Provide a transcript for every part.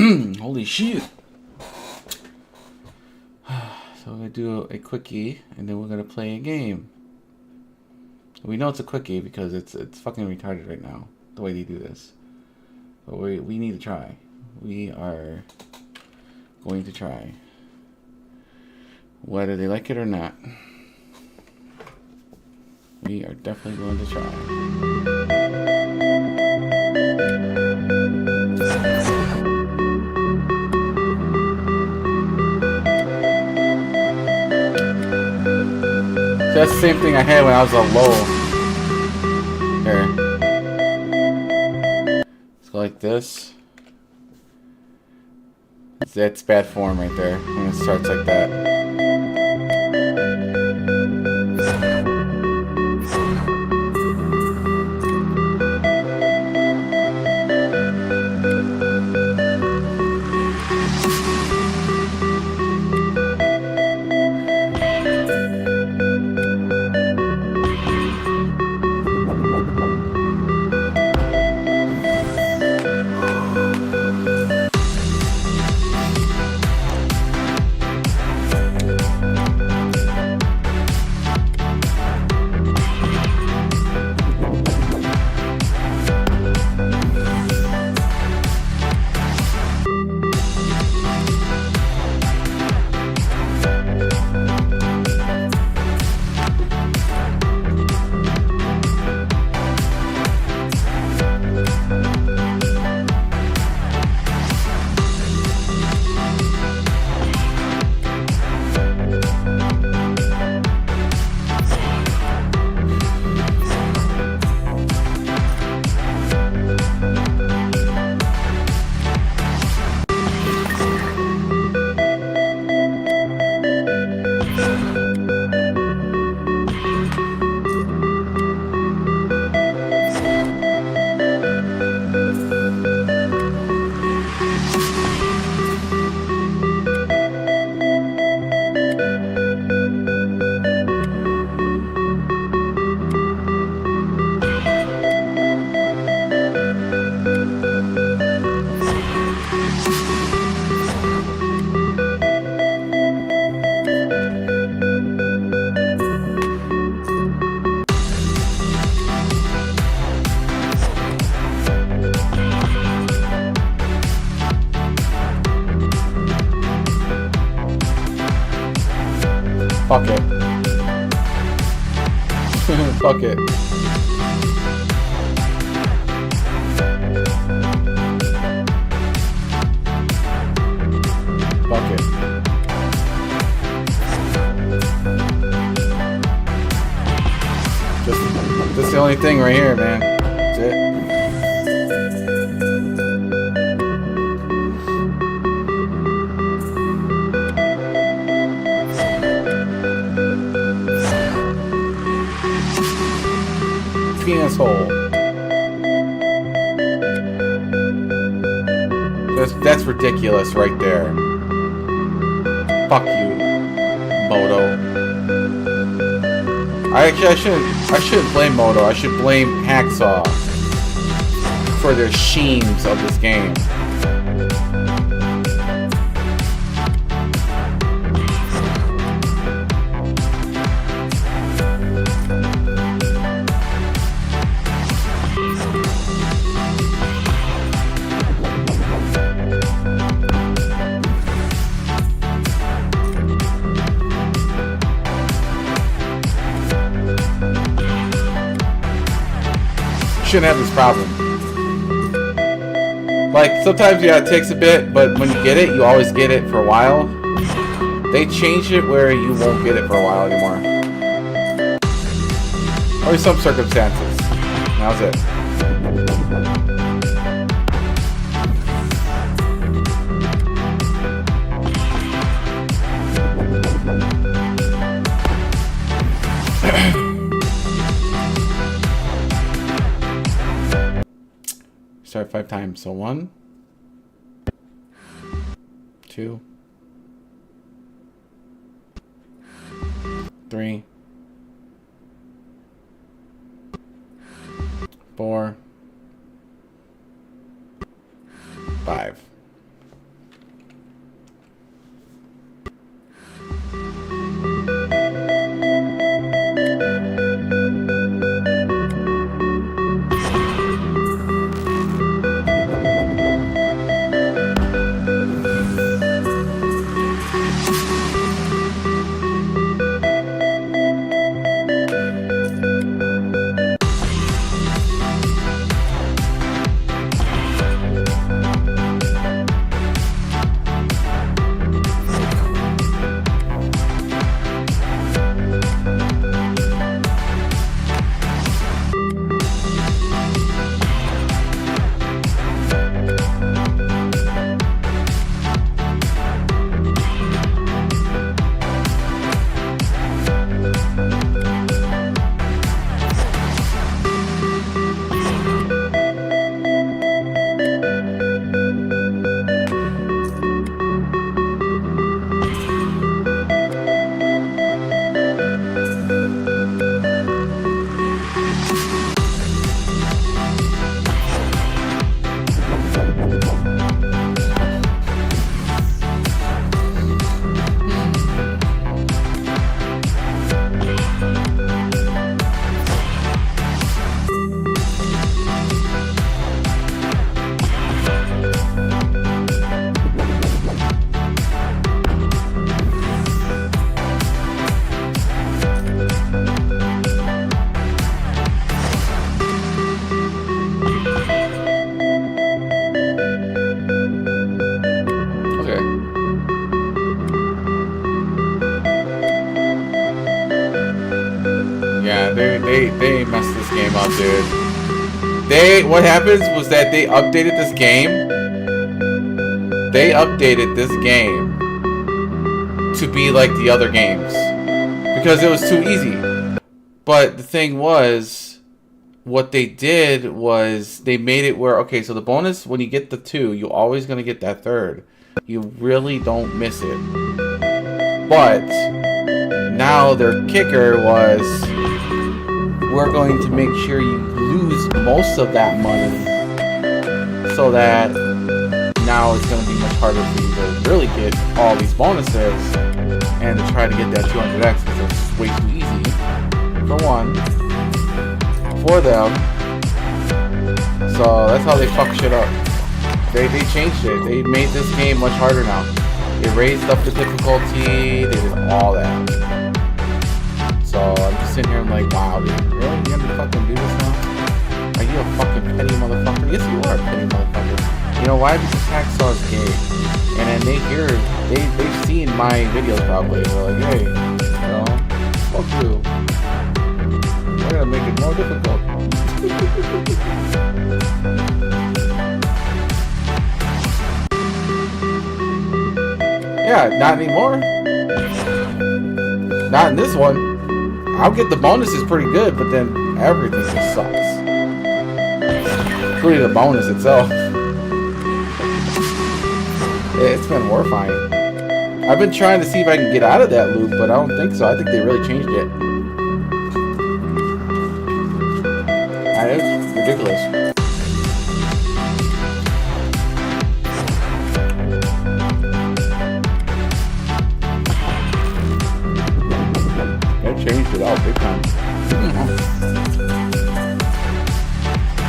Holy shit. So we're gonna do a quickie, and then we're gonna play a game. We know it's a quickie because it's fucking retarded right now, the way they do this. But we need to try. We are going to try. Whether they like it or not. We are definitely going to try. That's the same thing I had when I was a low. Here. Let's go like this. That's bad form right there when it starts like that. Fuck it. Fuck it. Fuck it. This is the only thing right here, man. That's it. Penis hole. That's ridiculous right there. Fuck you, Moto. I shouldn't blame Moto. I should blame Hacksaw for their schemes of this game. Shouldn't have this problem. Like, sometimes, yeah, it takes a bit, but when you get it, you always get it for a while. They changed it where you won't get it for a while anymore. Only some circumstances. That was it. Start 5 times. So 1, 2, 3, 4, 5. They messed this game up, dude. What happens was that they updated this game. They updated this game to be like the other games because it was too easy. But the thing was, what they did was they made it where, okay, so the bonus, when you get the 2, you're always going to get that 3rd. You really don't miss it. But now their kicker was, we're going to make sure you lose most of that money so that now it's going to be much harder for you to really get all these bonuses and to try to get that 200x because it's way too easy for one for them. So that's how they fuck shit up. They changed it. They made this game much harder now. They raised up the difficulty. They did all that. So I'm just sitting here and like, wow, dude, really? You're gonna fucking do this now? Are you a fucking petty motherfucker? Yes, you are a petty motherfucker. You know why? Because Hacksaw is gay. And then they've seen my videos probably. They're like, hey, you know, fuck you. We're gonna make it more difficult. Yeah, not anymore. Not in this one. I'll get the bonuses pretty good, but then everything just sucks. Including the bonus itself. It's been horrifying. I've been trying to see if I can get out of that loop, but I don't think so. I think they really changed it. It's ridiculous. Changed it out big time.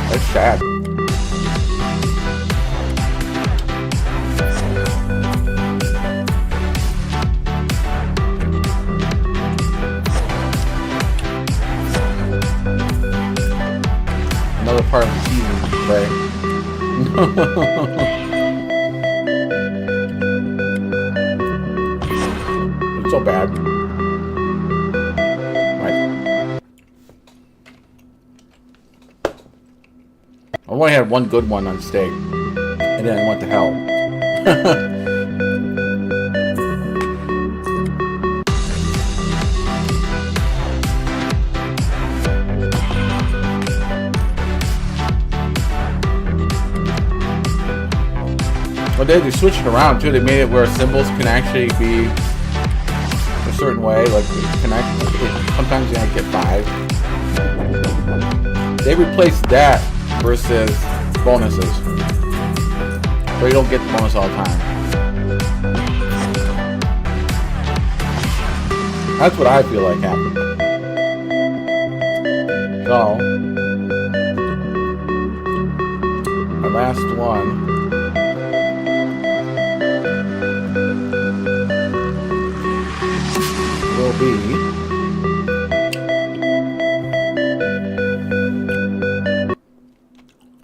That's sad. Another part of the season to play. It's so bad. I only had one good one on steak, and then it went to hell. But they switched it around too. They made it where symbols can actually be a certain way, like connect. Sometimes you only get 5. They replaced that versus bonuses, where you don't get the bonus all the time. That's what I feel like happened. So, my last one will be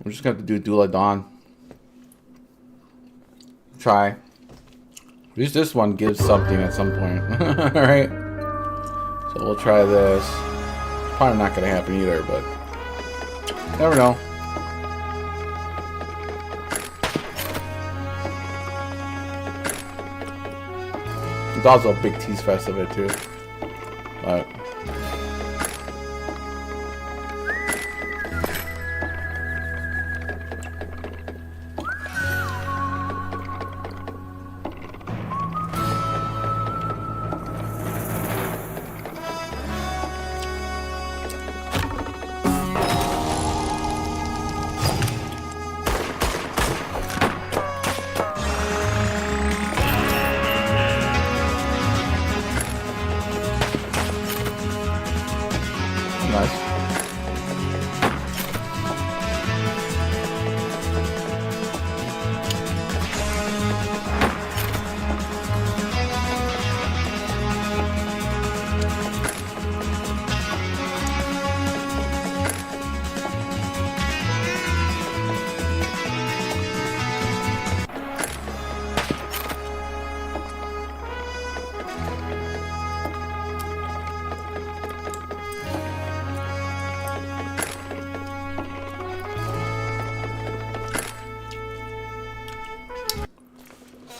we're just gonna have to do Duel at Dawn. Try. At least this one gives something at some point. Alright. So we'll try this. It's probably not gonna happen either, but never know. There's also a big tease fest of it too. But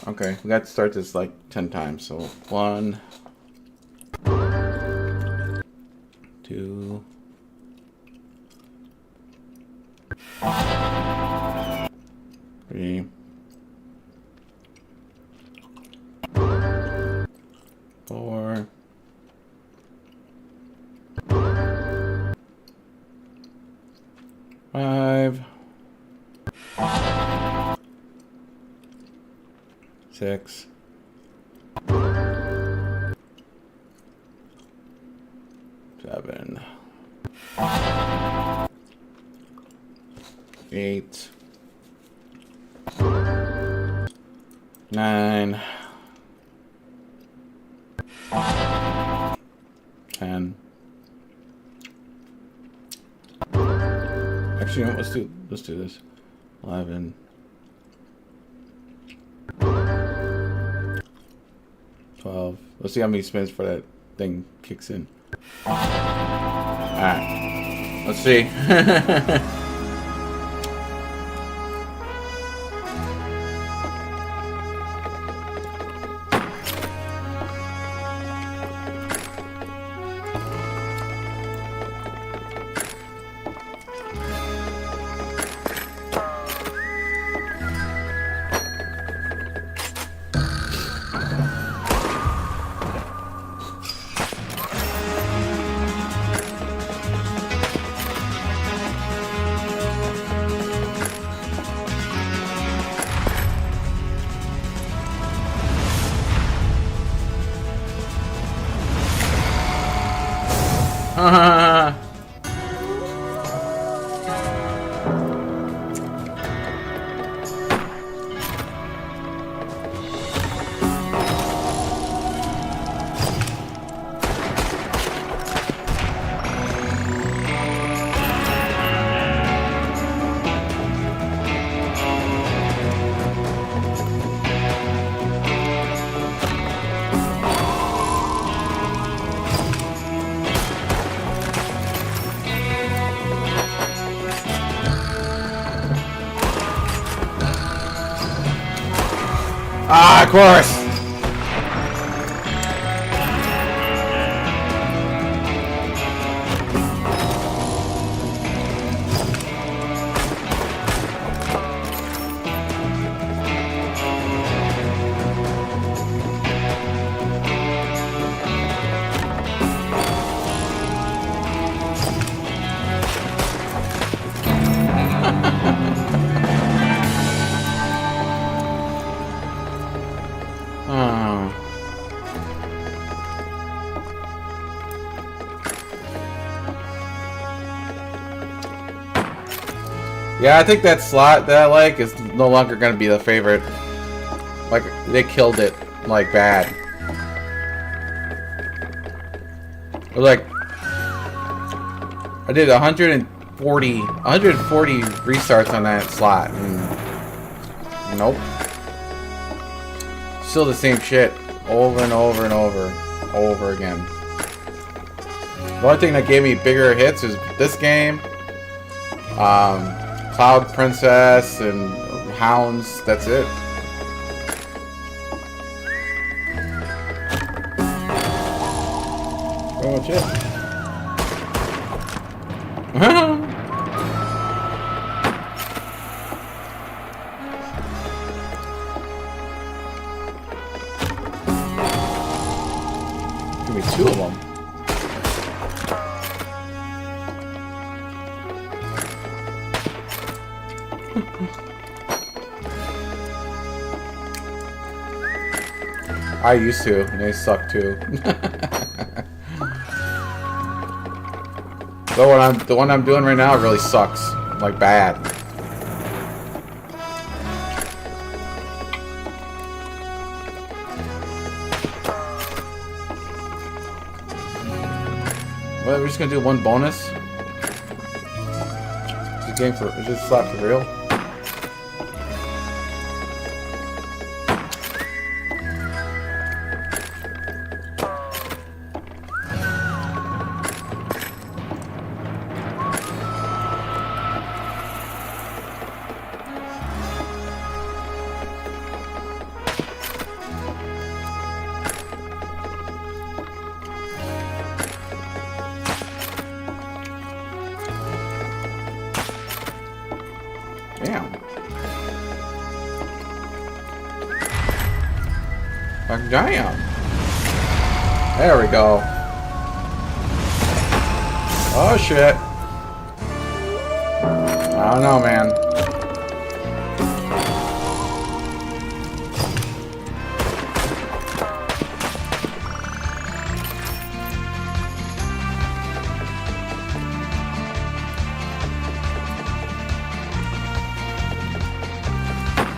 Okay, we got to start this like 10 times. So 1, 2, 3, 4, 5, 6, 7, 8, 9, 10. Actually, no, let's do this. 11, 12. Let's see how many spins for that thing kicks in. Alright. Let's see. Ah, of course! Oh. Yeah, I think that slot that I like is no longer going to be the favorite. Like, they killed it, like, bad. It was like, I did 140 restarts on that slot, and nope. Still the same shit, over and over and over again. The only thing that gave me bigger hits is this game, Cloud Princess and Hounds, that's it. Pretty much it. Give me 2 of them. I used to, and they suck too. The one I'm doing right now really sucks, like bad. Well, we're just gonna do one bonus. Is this slot for real? Like, damn. There we go. Oh shit. I don't know, man.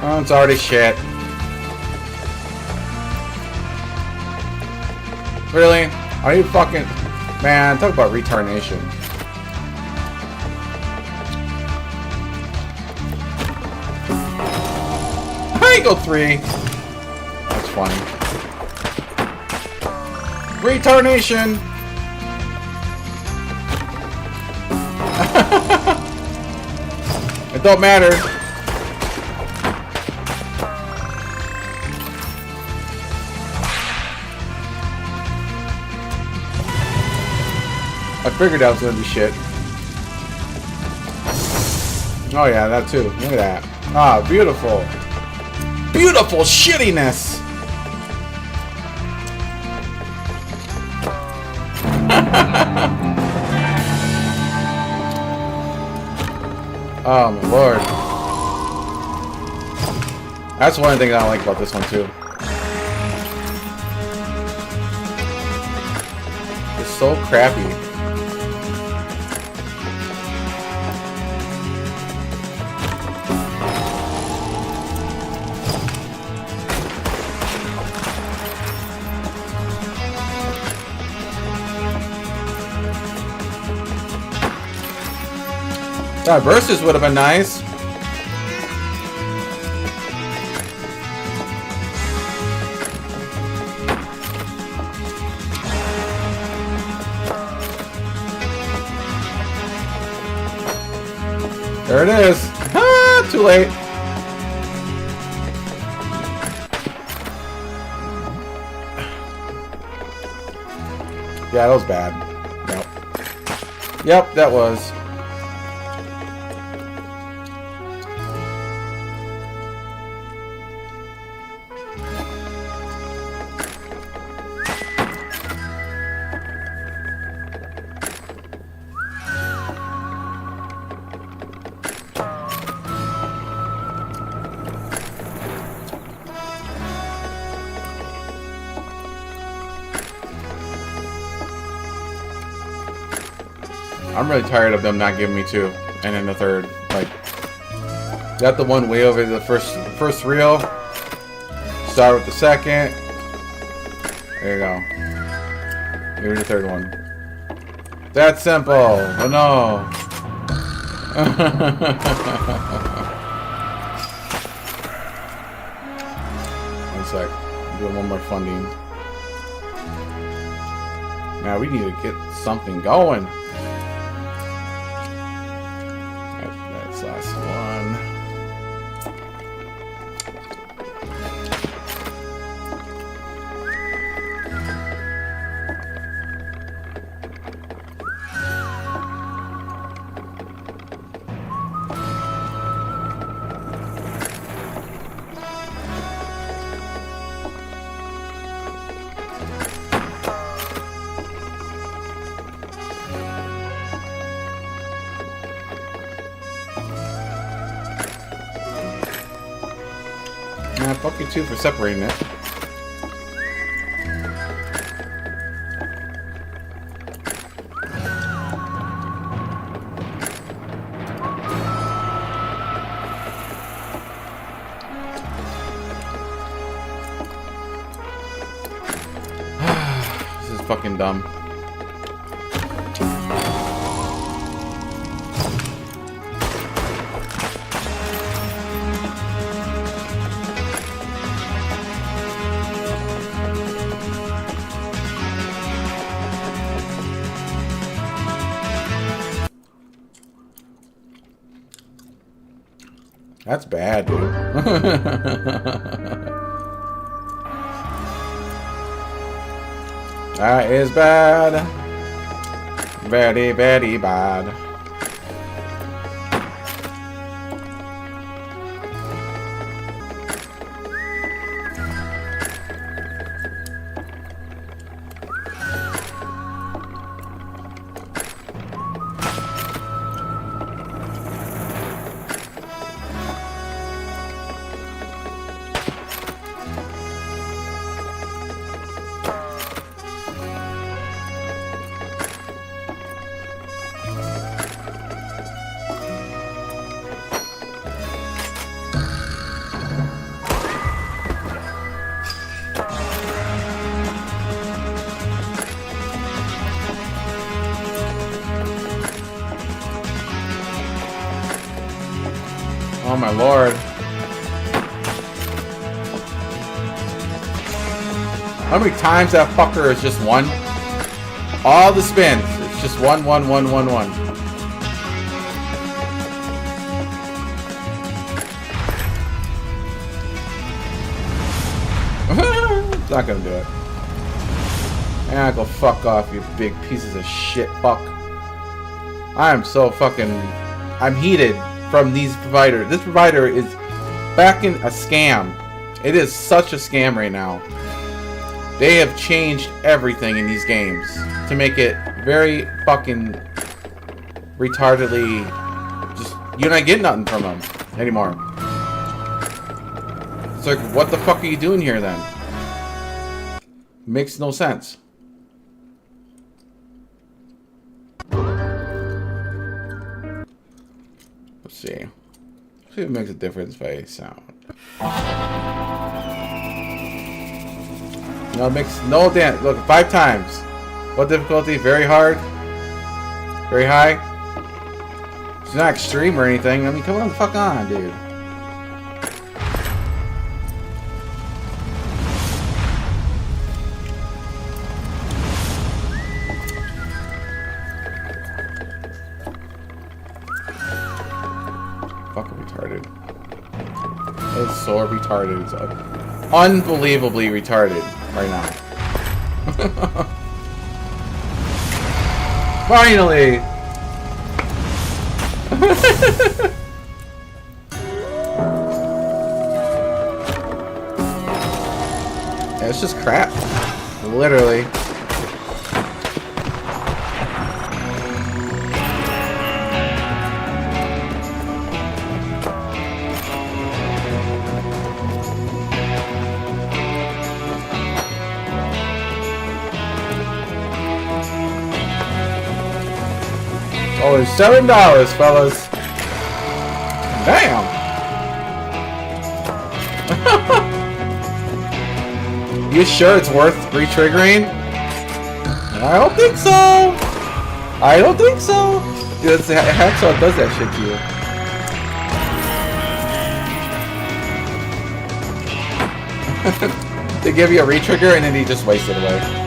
Oh, it's already shit. Really? Are you fucking... Man, talk about retardation. I go 3. That's funny. Retardation! It don't matter. I figured that was gonna be shit. Oh yeah, that too. Look at that. Ah, beautiful. Beautiful shittiness. Oh my lord. That's one thing I don't like about this one too. It's so crappy. That versus would have been nice. There it is. Ah, too late. Yeah, that was bad. Yep. Yep, that was. I'm really tired of them not giving me 2, and then the 3rd. Like, got the one way over the first reel. Start with the 2nd. There you go. Here's the 3rd one. That's simple. Oh no. One sec. I'm doing one more funding. Now we need to get something going. That's last one. Nah, fuck you too for separating it. This is fucking dumb. That's bad, dude. That is bad. Very, very bad. Oh my lord. How many times that fucker is just one? All the spins. It's just one, one, one, one, one. It's not gonna do it. Ah, go fuck off, you big pieces of shit fuck. I am so fucking... I'm heated from these providers. This provider is back in a scam. It is such a scam right now. They have changed everything in these games to make it very fucking retardedly... Just, you're not getting nothing from them anymore. It's like, what the fuck are you doing here then? Makes no sense. Let's see. See if it makes a difference by sound. No, it makes no damn. Look, 5 times. What difficulty? Very hard? Very high? It's not extreme or anything. I mean, come on the fuck on, dude. Fucking retarded. It's so retarded. It's unbelievably retarded right now. Finally! Yeah, it's just crap. Literally. Only $7, fellas. Damn. You sure it's worth re-triggering? I don't think so. I don't think so. Dude, Hacksaw does that shit to you. They give you a re-trigger and then he just wastes it away.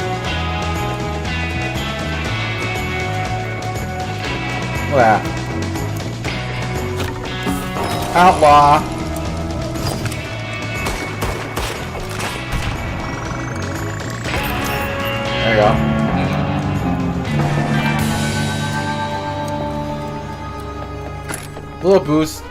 Wow. Outlaw. There you go. A little boost.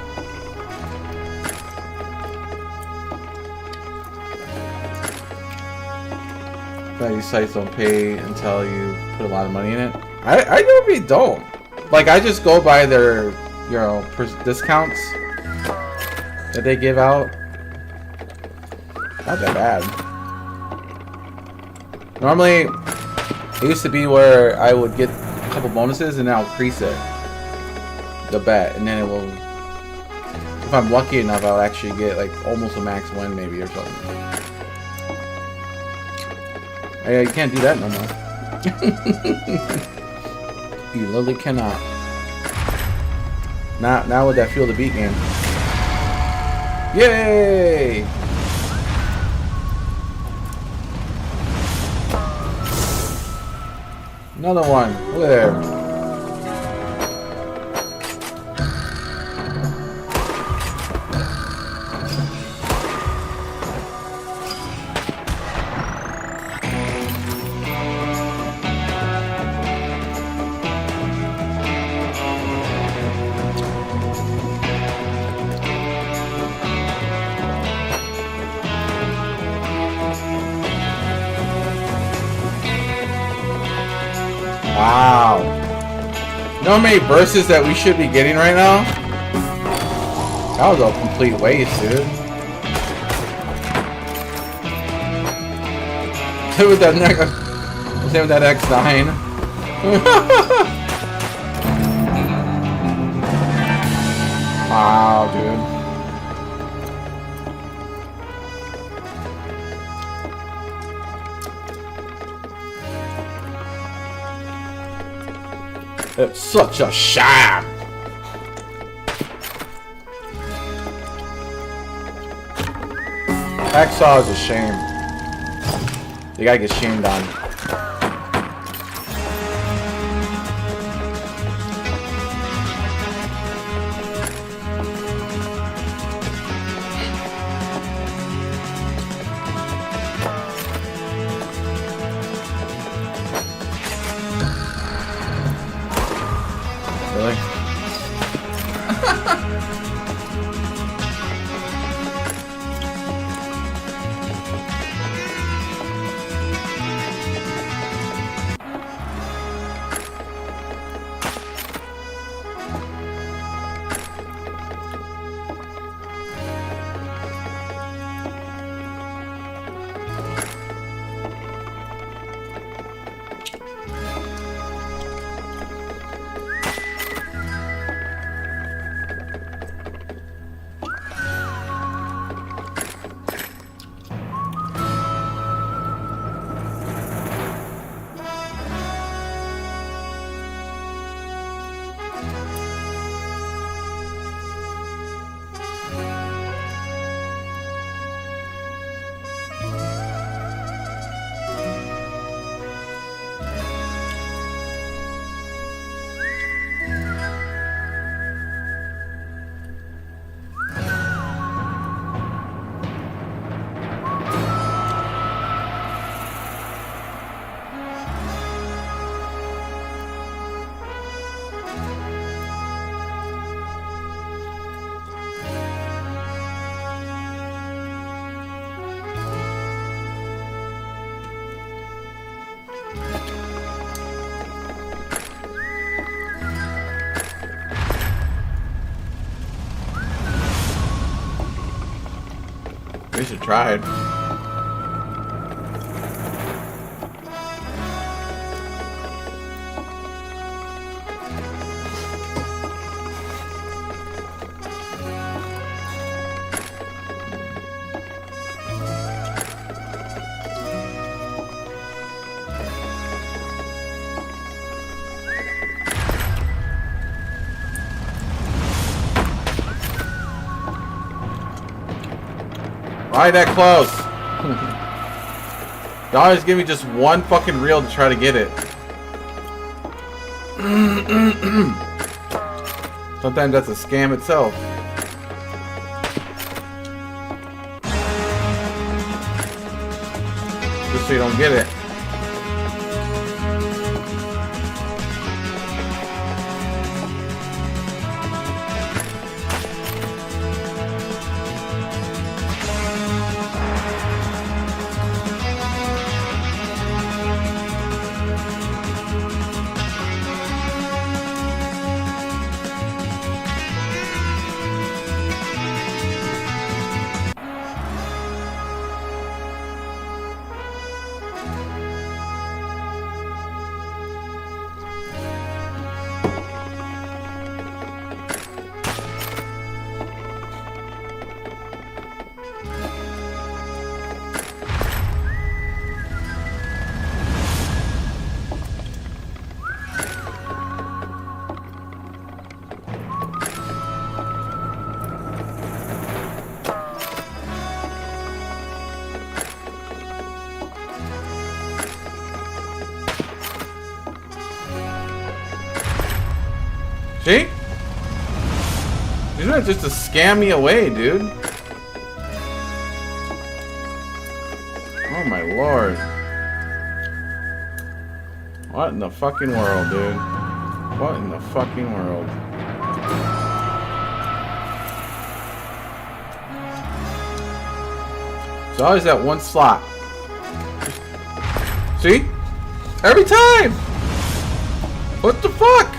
These sites don't pay until you put a lot of money in it. I normally don't. Like, I just go by their, you know, discounts that they give out. Not that bad. Normally, it used to be where I would get a couple bonuses and then I'll increase it. The bet. And then it will, if I'm lucky enough, I'll actually get like almost a max win maybe or something. You can't do that no more. You literally cannot. Now with that Feel the Beat game. Yay! Another one. Look there. Wow. You know how many verses that we should be getting right now? That was a complete waste, dude. Same with that same with that X9. Wow, dude. It's such a sham. Hacksaw is a shame. You gotta get shamed on. Really? We should try it. Why that close? Y'all always give me just one fucking reel to try to get it. Sometimes that's a scam itself. Just so you don't get it. See? He's not just to scam me away, dude. Oh my lord. What in the fucking world, dude? What in the fucking world? It's always that one slot. See? Every time! What the fuck?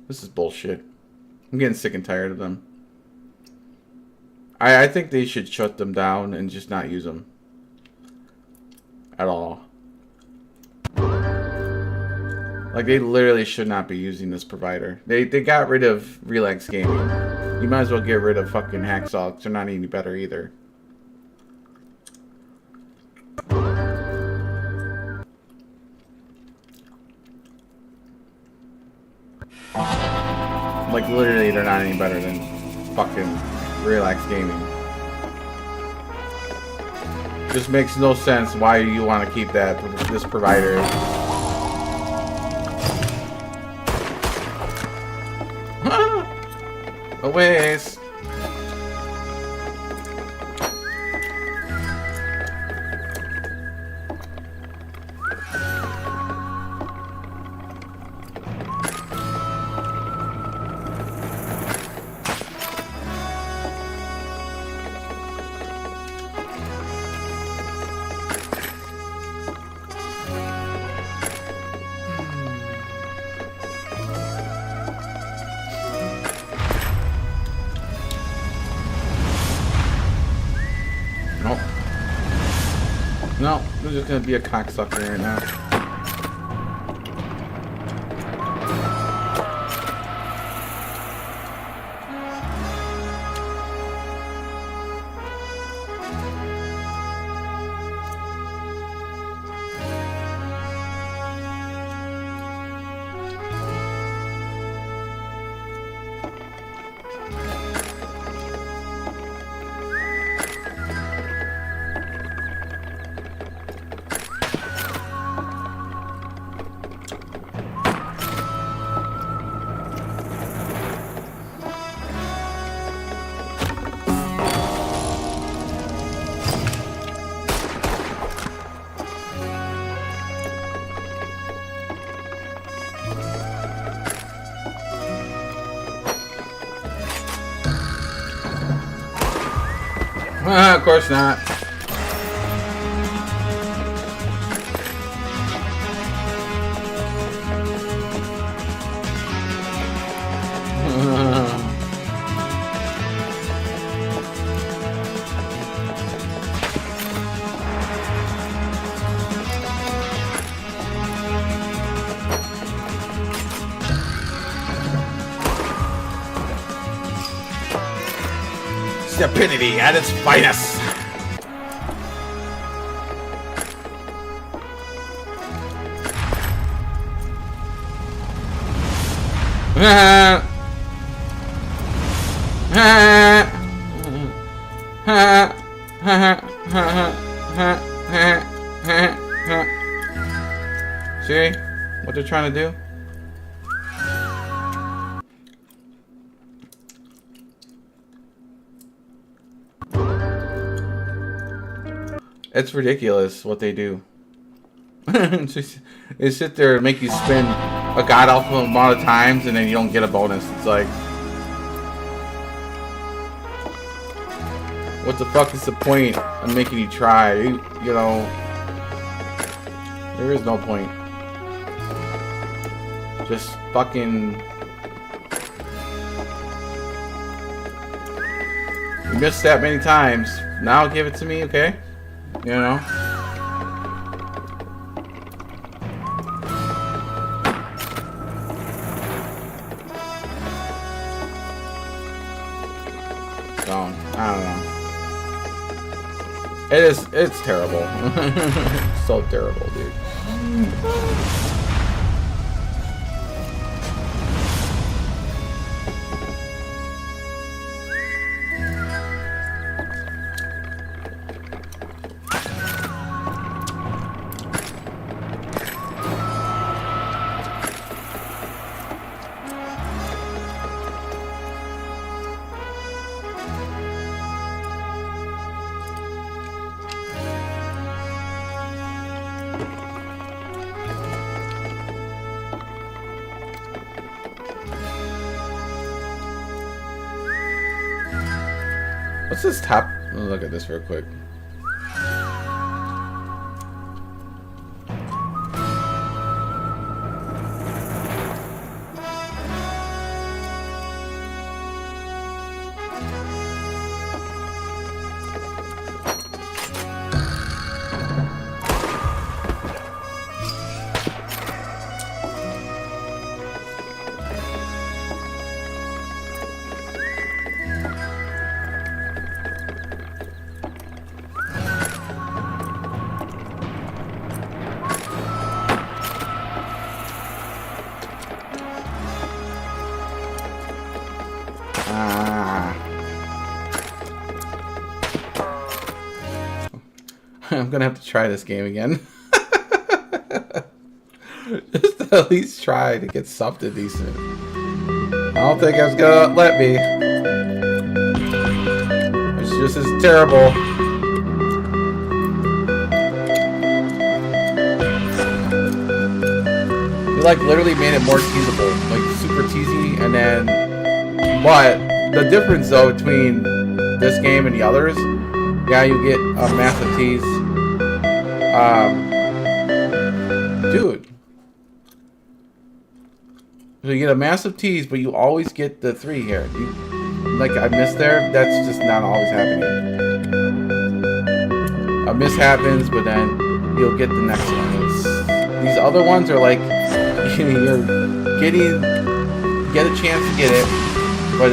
This is bullshit. I'm getting sick and tired of them. I think they should shut them down and just not use them at all. Like, they literally should not be using this provider. They got rid of Relax Gaming. You might as well get rid of fucking Hacksaw, 'cause they're not any better either. Like, literally, they're not any better than fucking Relax Gaming. Just makes no sense why you want to keep this provider. A waste. Nope. No, we're just gonna be a cocksucker right now. Of course not. Stupidity at its finest. See what they're trying to do? It's ridiculous what they do. They sit there and make you spend a god awful amount of times and then you don't get a bonus. It's like, what the fuck is the point of making you try? You know, there is no point. Just fucking... You missed that many times. Now give it to me, okay? You know? So, I don't know. It's terrible. So terrible, dude. What's this top? Let's look at this real quick. I'm gonna have to try this game again. Just to at least try to get something decent. I don't think I was gonna let me. It's just as terrible. They like literally made it more teasable, like super teasy, and then but the difference though between this game and the others, yeah, you get a massive tease. Dude. So you get a massive tease, but you always get the 3 here. Like I missed there, that's just not always happening. A miss happens, but then you'll get the next one. These other ones are like, you're get a chance to get it, but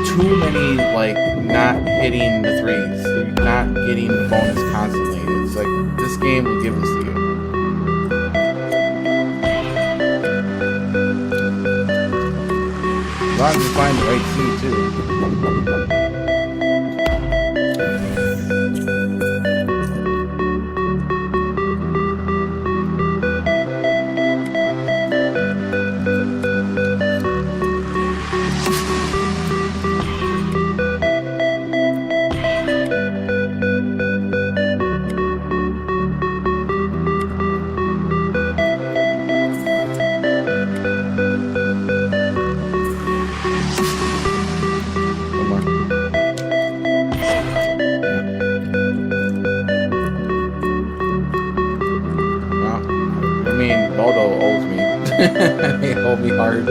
too many like not hitting the 3s. You're not getting the bonus constantly. It's like this game will give this to you. As long as you find the right seed too. They hold me hard.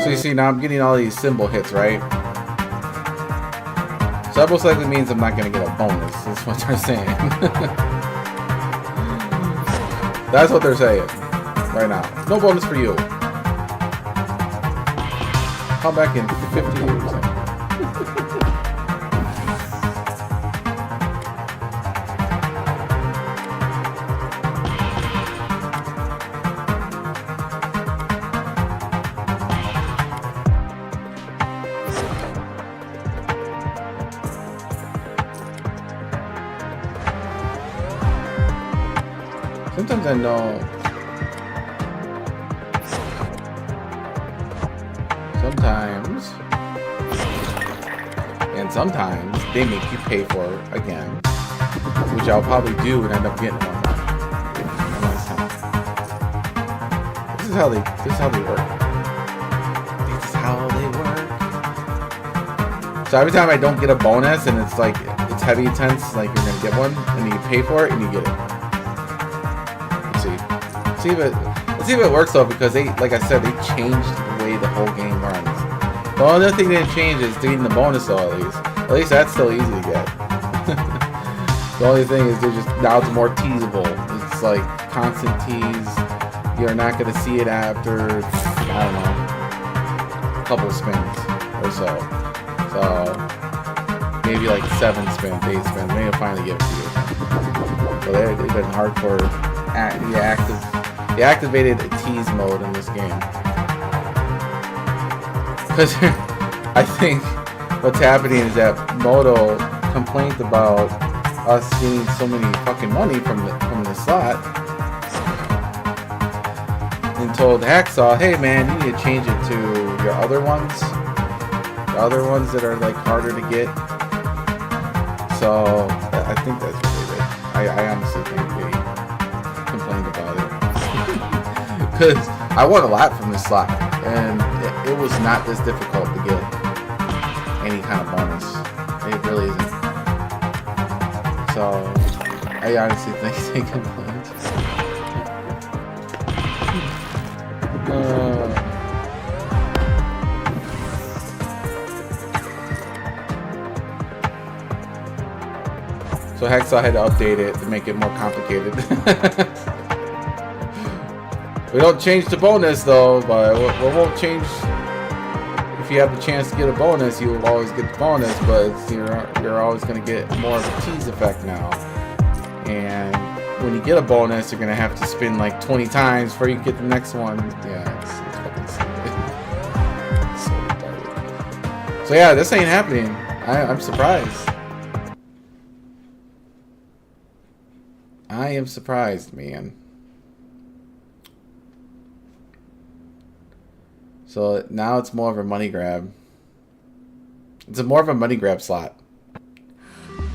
So you see, now I'm getting all these symbol hits, right? So that most likely means I'm not going to get a bonus. That's what they're saying. That's what they're saying right now. No bonus for you. Come back in 50 years. Sometimes I know. Sometimes. And sometimes they make you pay for it again. Which I'll probably do and end up getting one. This is how they work. This is how they work. So every time I don't get a bonus and it's like it's heavy intense, like you're gonna get one, and you pay for it and you get it. Let's see if it works though, because they, like I said, they changed the way the whole game runs. The only other thing they didn't change is getting the bonus though, at least. At least that's still easy to get. The only thing is they're just, now it's more teasable. It's like constant tease. You're not gonna see it after, I don't know. couple spins or so. So maybe like 7 spins, 8 spins. Maybe I'll finally give it to you. So they've been hardcore. They activated a tease mode in this game. Because I think what's happening is that Moto complained about us getting so many fucking money from the slot, and told Hacksaw, hey man, you need to change it to your other ones, that are like harder to get. So I think that's what they did. I honestly think they complained about it. Because I won a lot from this slot, and it was not this difficult to get any kind of bonus. It really isn't. So I honestly think they complained. So Hacksaw had to update it to make it more complicated. We don't change the bonus though, but we won't change. If you have the chance to get a bonus, you will always get the bonus, but you're always going to get more of a tease effect now. And when you get a bonus, you're going to have to spin like 20 times before you get the next one. Yeah, it's fucking stupid. So retarded. So yeah, this ain't happening. I'm surprised. I am surprised, man. So now it's more of a money grab. It's more of a money grab slot.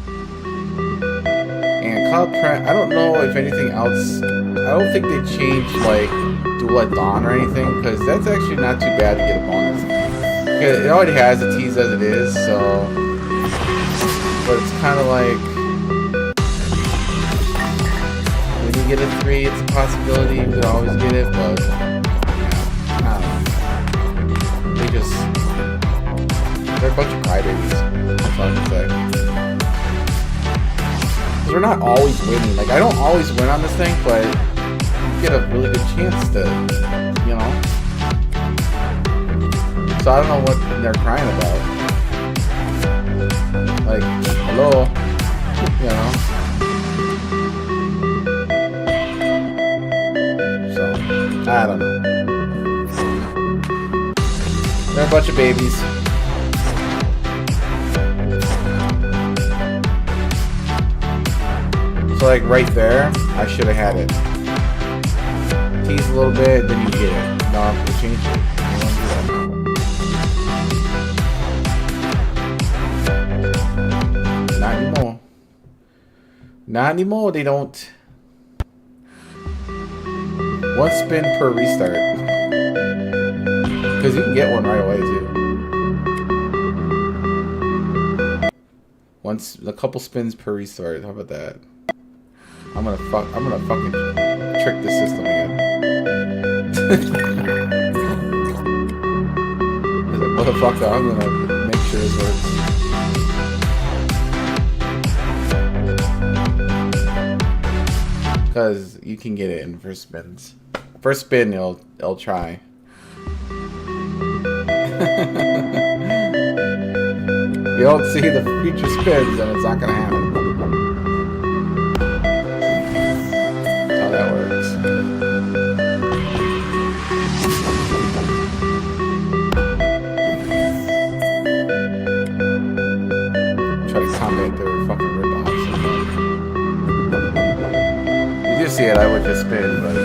And Cloud Print, I don't know if anything else. I don't think they changed like Duel at Dawn or anything, because that's actually not too bad to get a bonus. Because it already has a tease as it is, so. But it's kind of like. When you get a 3, it's a possibility. You could always get it, but. They're a bunch of crybabies. That's all I can say. We're not always winning. Like, I don't always win on this thing, but you get a really good chance to, you know. So I don't know what they're crying about. Like, hello, you know. So I don't know. They're a bunch of babies. So like right there, I should have had it. Tease a little bit, then you get it. No, I'm gonna change it. I don't do that now. Not anymore. Not anymore, they don't. 1 spin per restart. Because you can get one right away too. Once a couple spins per restart. How about that? I'm gonna fucking trick the system again. Motherfucker, I'm gonna make sure this works. Because you can get it in first spins. First spin, it'll try. You don't see the future spins, and it's not gonna happen. That's how that works. Try to combat their fucking rip-offs. You do see it, I would just spin, but yeah.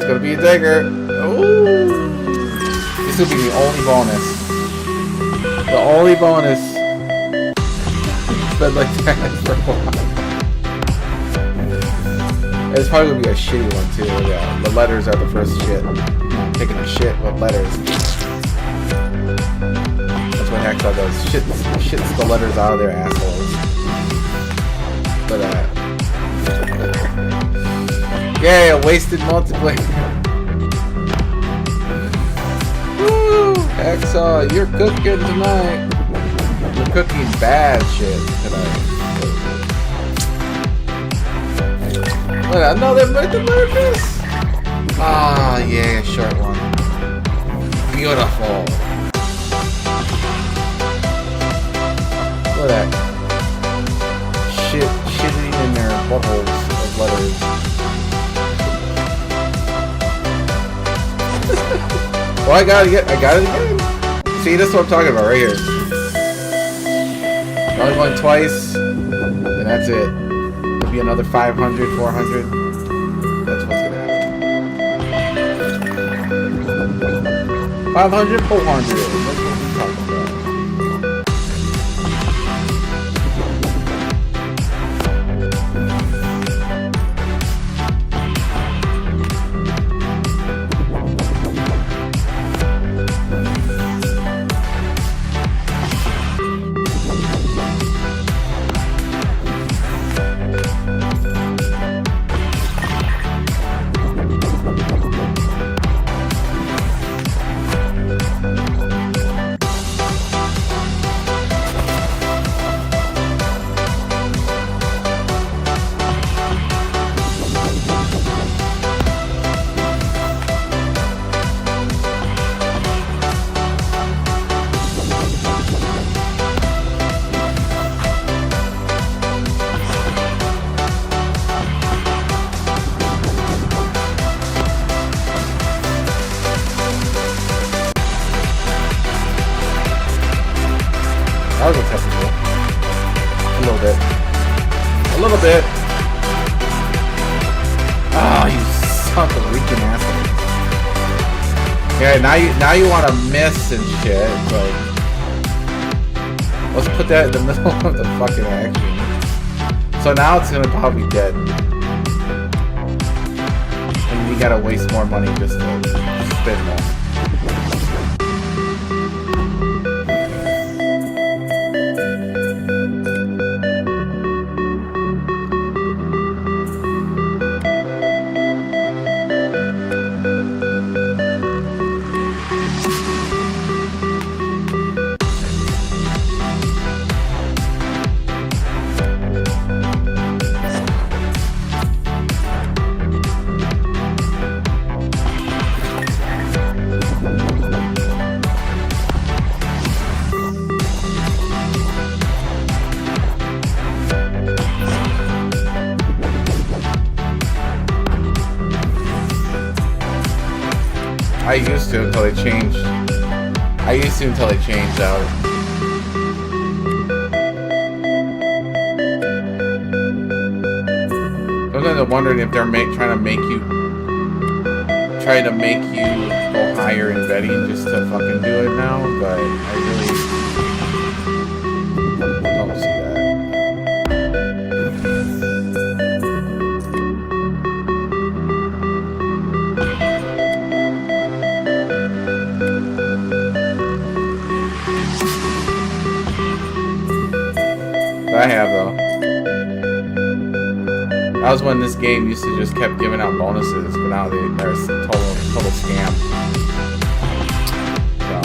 Gonna be a dagger. Ooh. This will be the only bonus. The only bonus. It's been like that for a while. It's probably gonna be a shitty one too. Yeah, the letters are the first shit. I'm taking a shit with letters. That's what Hacksaw does. Shits the letters out of their assholes. But yeah, wasted multiplayer. Woo! Exo, you're cooking tonight. You're cooking bad shit tonight. What, another Metamorphosis? Ah, yeah, short one. Beautiful. Look at that. Shitting in their buttholes of letters. Well, I got it again. See, this is what I'm talking about right here. Only going twice, and that's it. It'll be another 500, 400. That's what's gonna happen. 500, 400. That's what we're talking about. That was acceptable. A little bit. A little bit. Oh, you son of a freaking asshole. Yeah, now you want to miss and shit. It's like, let's put that in the middle of the fucking action. So now it's gonna probably be dead. And you gotta waste more money just to spin more. I used to until they changed. I used to until they changed out. Sometimes I'm wondering if they're trying to make you go higher in betting just to fucking do it now, but I really don't see that. I have though. That was when this game used to just kept giving out bonuses, but now they're a total scam. So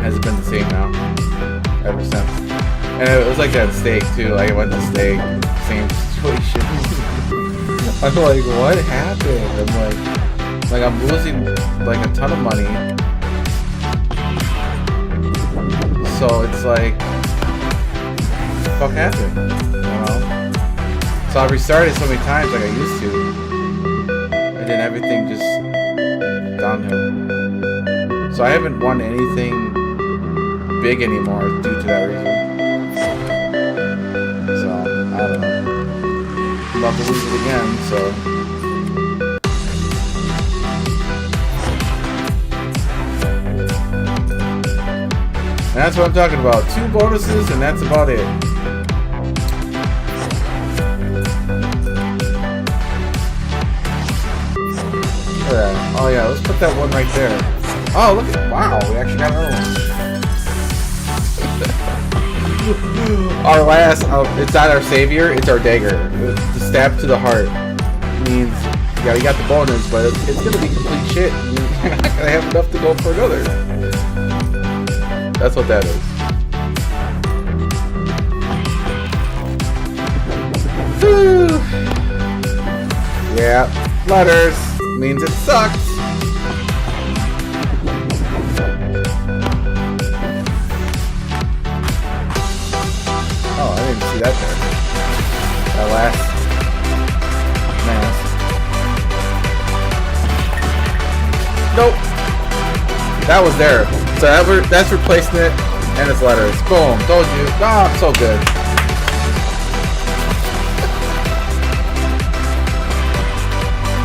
hasn't been the same now ever since. And it was like that steak too. I went to steak, same situation. I'm like, what happened? I'm losing like a ton of money. So it's like, what the fuck happened? You know? So I restarted so many times like I used to, and then everything just downhill. So I haven't won anything big anymore due to that reason. So I don't know. I'm about to lose it again. So. And that's what I'm talking about. 2 bonuses, and that's about it. Look at that. Oh yeah, let's put that one right there. Oh, look at, wow, we actually got another one. Our last, it's not our savior, it's our dagger. The stab to the heart means You already got the bonus, but it's gonna be complete shit. You're not gonna have enough to go for another. That's what that is. Whew. Yeah, letters means it sucks. Oh, I didn't see that there. That last mask. Nope. That was there. So that's replacing it and its letters. Boom. Told you. Oh, so good.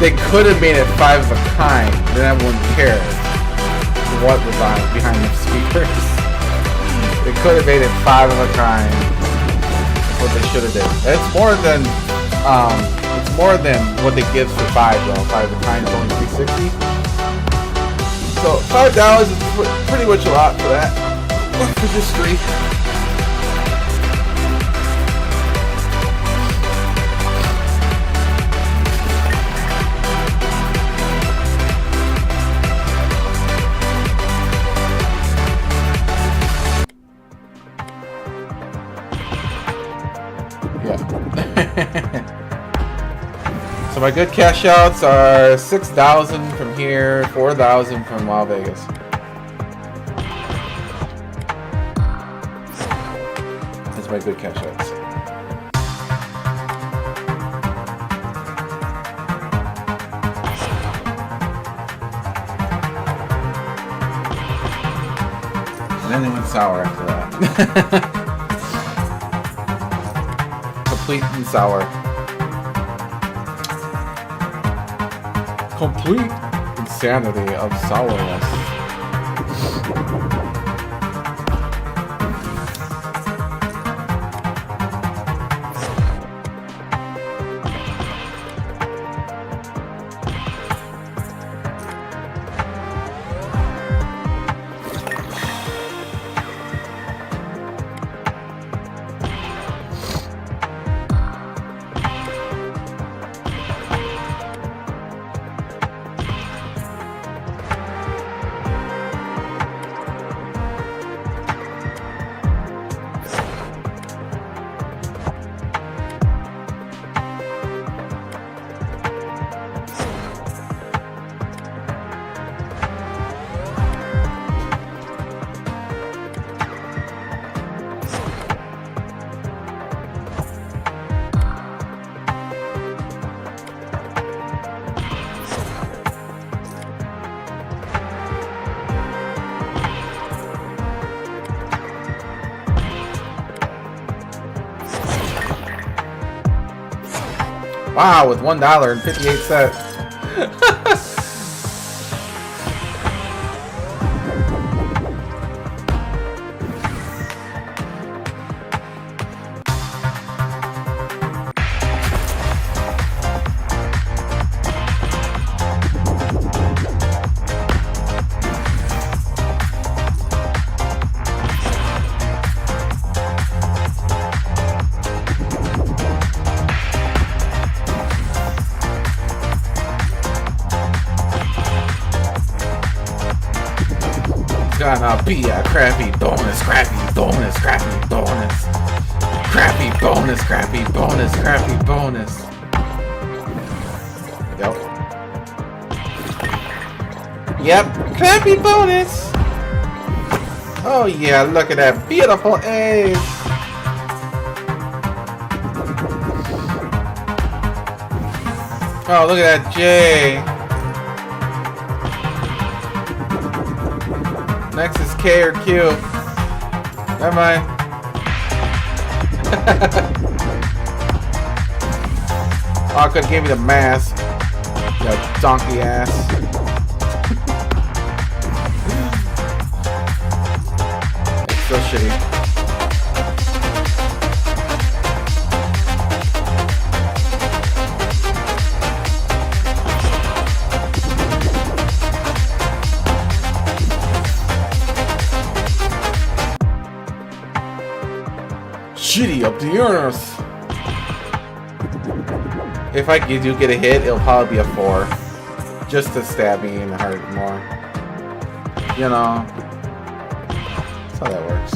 They could have made it 5 of a kind, then I wouldn't care what was behind the speakers. They could have made it 5 of a kind. That's what they should have did. It's more than what they give for 5 though. 5 of a kind is only $3.60. So $5 is pretty much a lot for that. For just 3. So my good cash outs are 6,000 from here, 4,000 from Las Vegas. That's my good cash outs. And then they went sour after that. Complete and sour. Complete insanity of sourness. Wow, with $1.58. Gonna be a crappy bonus, crappy bonus, crappy bonus, crappy bonus, crappy bonus, crappy bonus. Yep, crappy bonus. Oh yeah, look at that beautiful ace. Oh, look at that J. Next is K or Q. Never mind. Oh, I could have gave me the mask. You donkey ass. It's so shitty. Shitty up the earth. If I do get a hit, it'll probably be a 4. Just to stab me in the heart more. You know. That's how that works.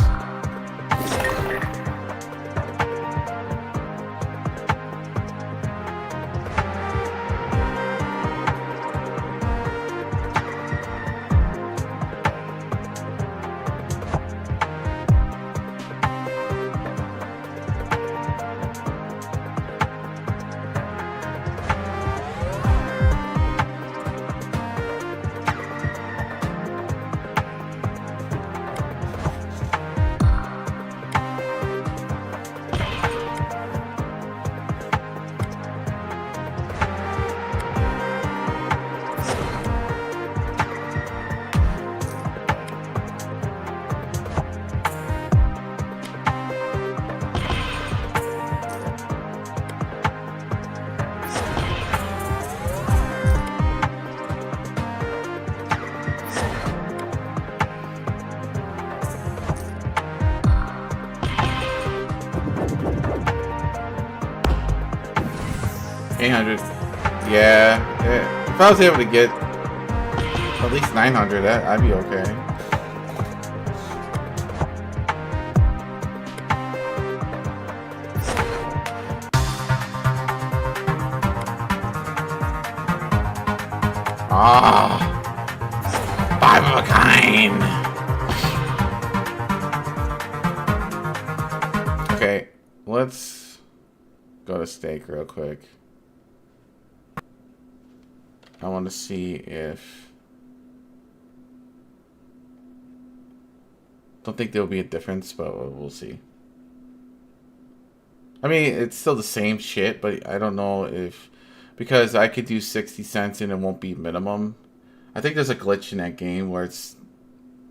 800. Yeah. If I was able to get at least 900, I'd be okay. Ah, 5 of a kind. Okay, let's go to steak real quick. I want to see if... Don't think there'll be a difference, but we'll see. I mean, it's still the same shit, but I don't know if... Because I could do 60 cents and it won't be minimum. I think there's a glitch in that game where it's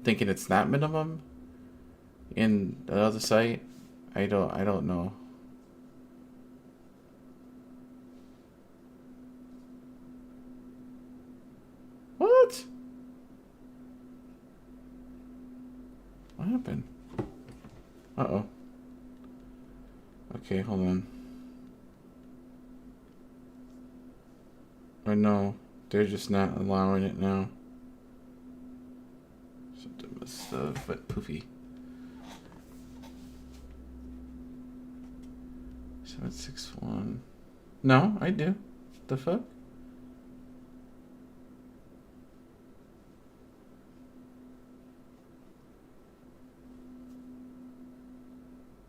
thinking it's not minimum in the other site. I don't know. What? What happened? Uh-oh. Okay, hold on. Or no, they're just not allowing it now. Something must have went poofy. 761. No, I do. The fuck?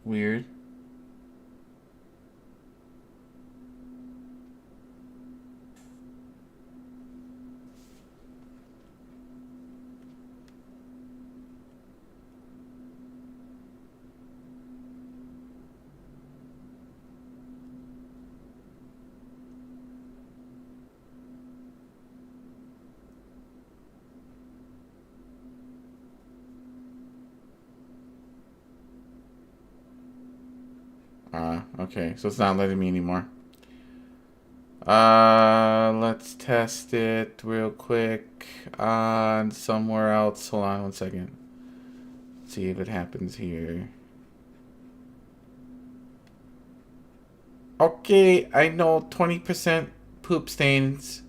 Weird. Okay, so it's not letting me anymore. Let's test it real quick on somewhere else. Hold on 1 second. See if it happens here. Okay, I know 20% poop stains.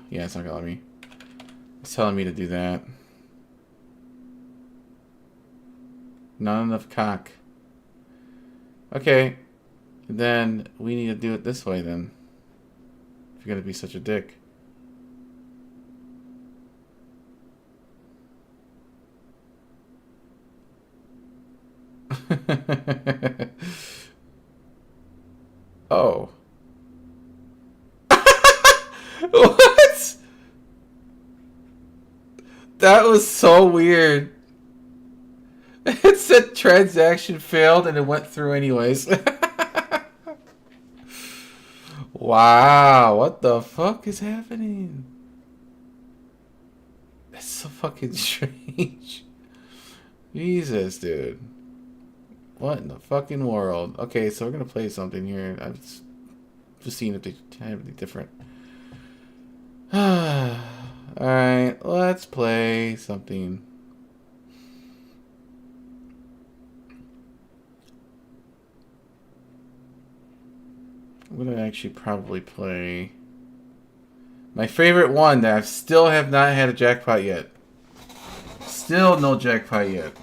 Yeah, it's not gonna let me. It's telling me to do that. Not enough cock. Okay. Then we need to do it this way then. If you're gonna be such a dick. Oh. What? That was so weird. It said transaction failed and it went through anyways. Wow, what the fuck is happening? It's so fucking strange. Jesus, dude. What in the fucking world? Okay, so we're gonna play something here. I've just seeing if they have anything different. Alright, let's play something. I'm gonna actually probably play my favorite one that I still have not had a jackpot yet. Still no jackpot yet.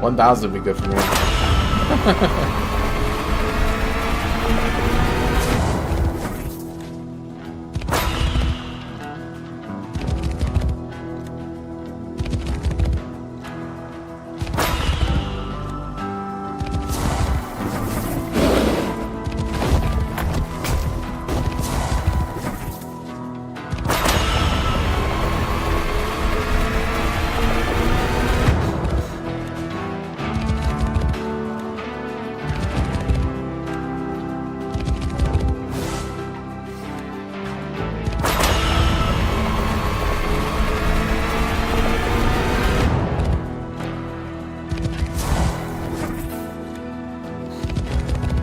$1,000 would be good for me.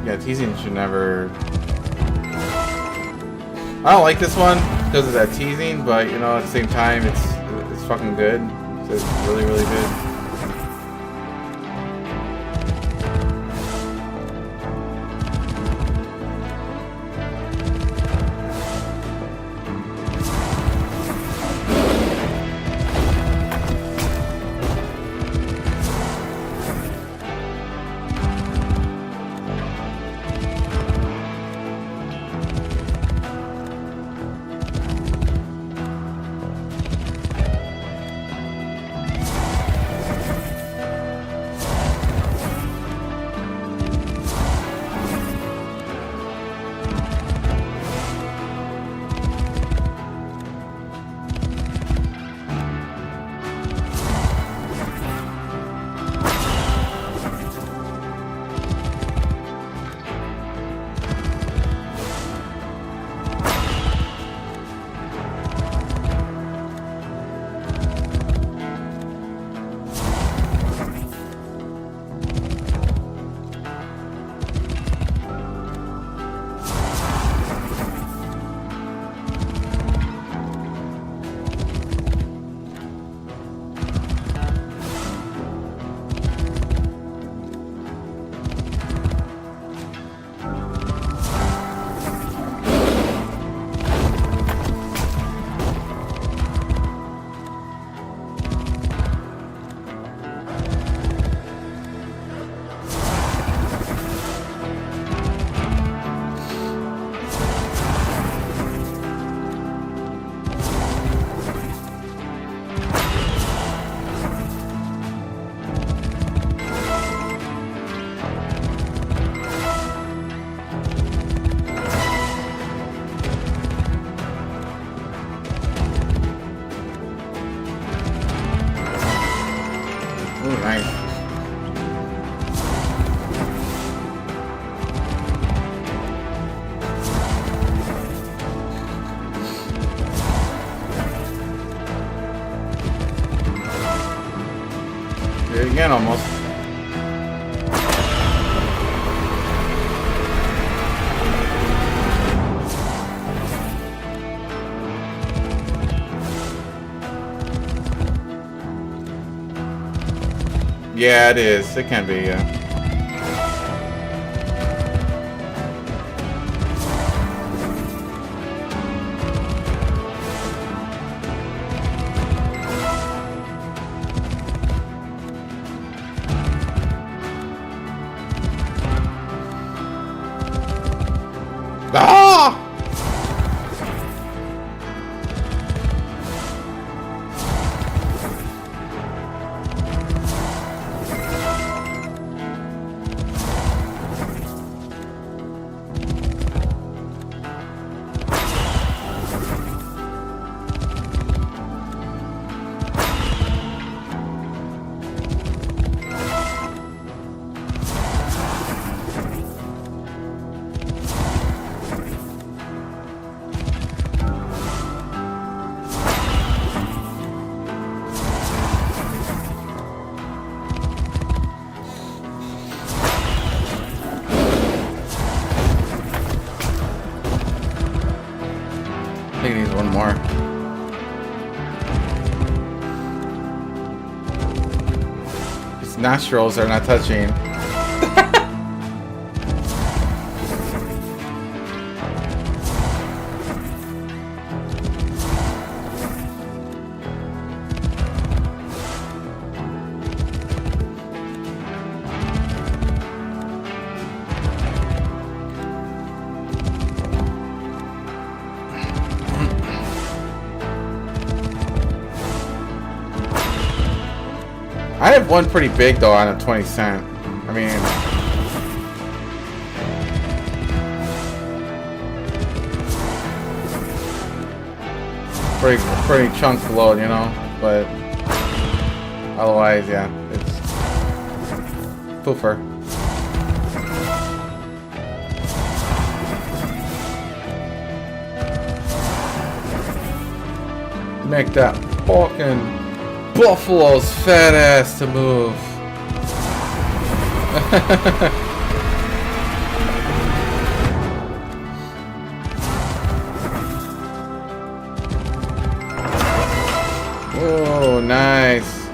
Yeah, teasing should never... I don't like this one because of that teasing, but you know, at the same time, it's fucking good. It's really, really good. Did it again almost. Yeah, it is. It can be, yeah. Ah! more. His nostrils are not touching. I have one pretty big though on a 20 cent. I mean, pretty chunk below, you know. But otherwise, yeah, it's poofer. Make that fucking buffalo's fat ass to move. Whoa, nice.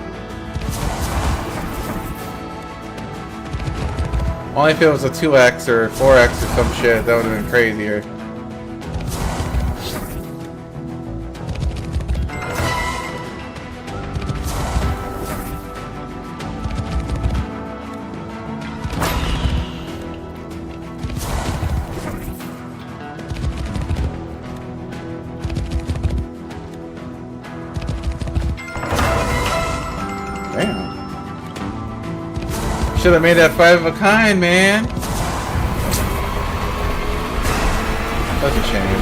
Only if it was a 2x or 4x or some shit, that would have been crazier. Should have made that 5 of a kind, man. That's a shame.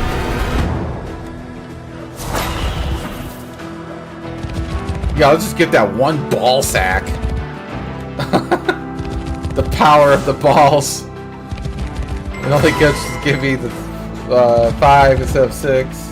Yeah, I'll just get that one ball sack. The power of the balls. It only gets to give me the 5 instead of 6.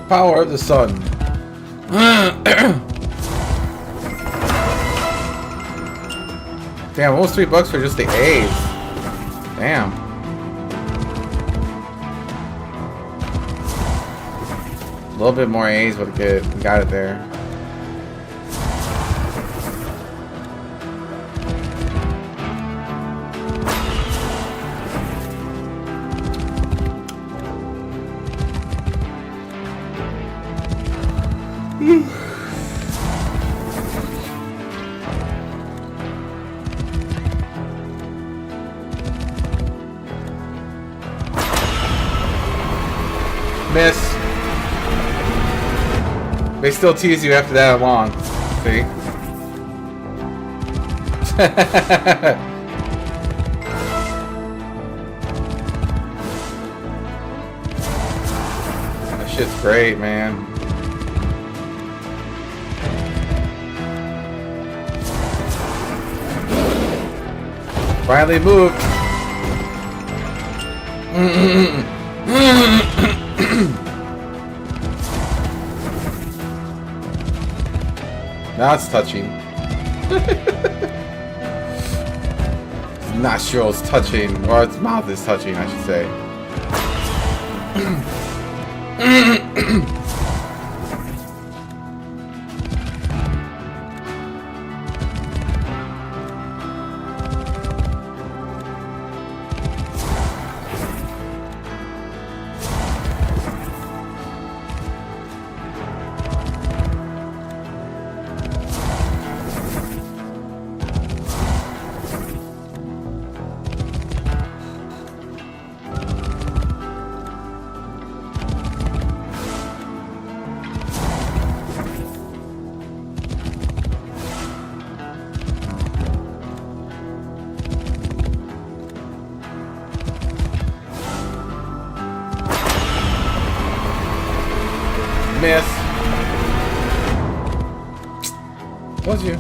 Power of the sun. Damn, almost $3 for just the A's. Damn. A little bit more A's would get. We got it there. Miss. They still tease you after that long. See? That shit's great, man. Finally moved. Now it's touching. Its nostrils touching, or its mouth is touching, I should say. Miss. Told you.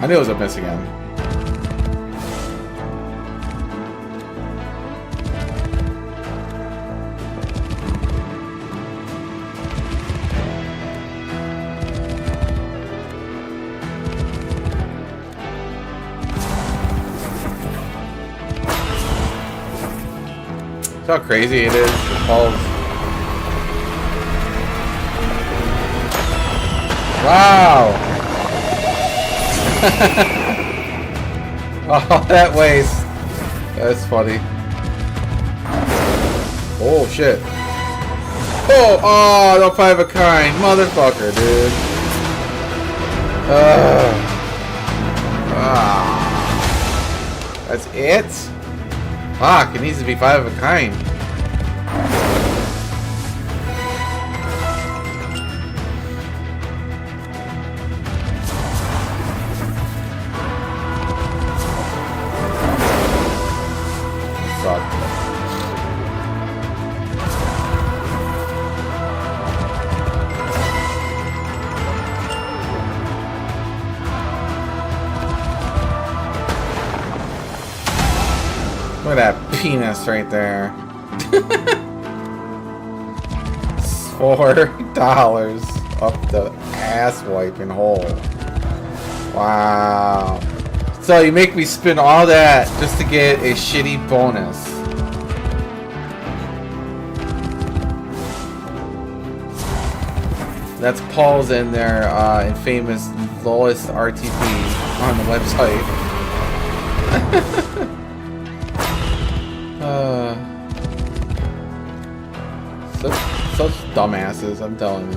I knew it was a miss again. See how crazy it is? It falls. Wow! Oh, that waste. That's funny. Oh, shit. Oh, the 5 of a kind. Motherfucker, dude. That's it? Fuck, it needs to be 5 of a kind. Look at that penis right there. $4 up the ass wiping hole. Wow. So you make me spend all that just to get a shitty bonus. That's Paul's in their infamous lowest RTP on the website. Such dumbasses, I'm telling you.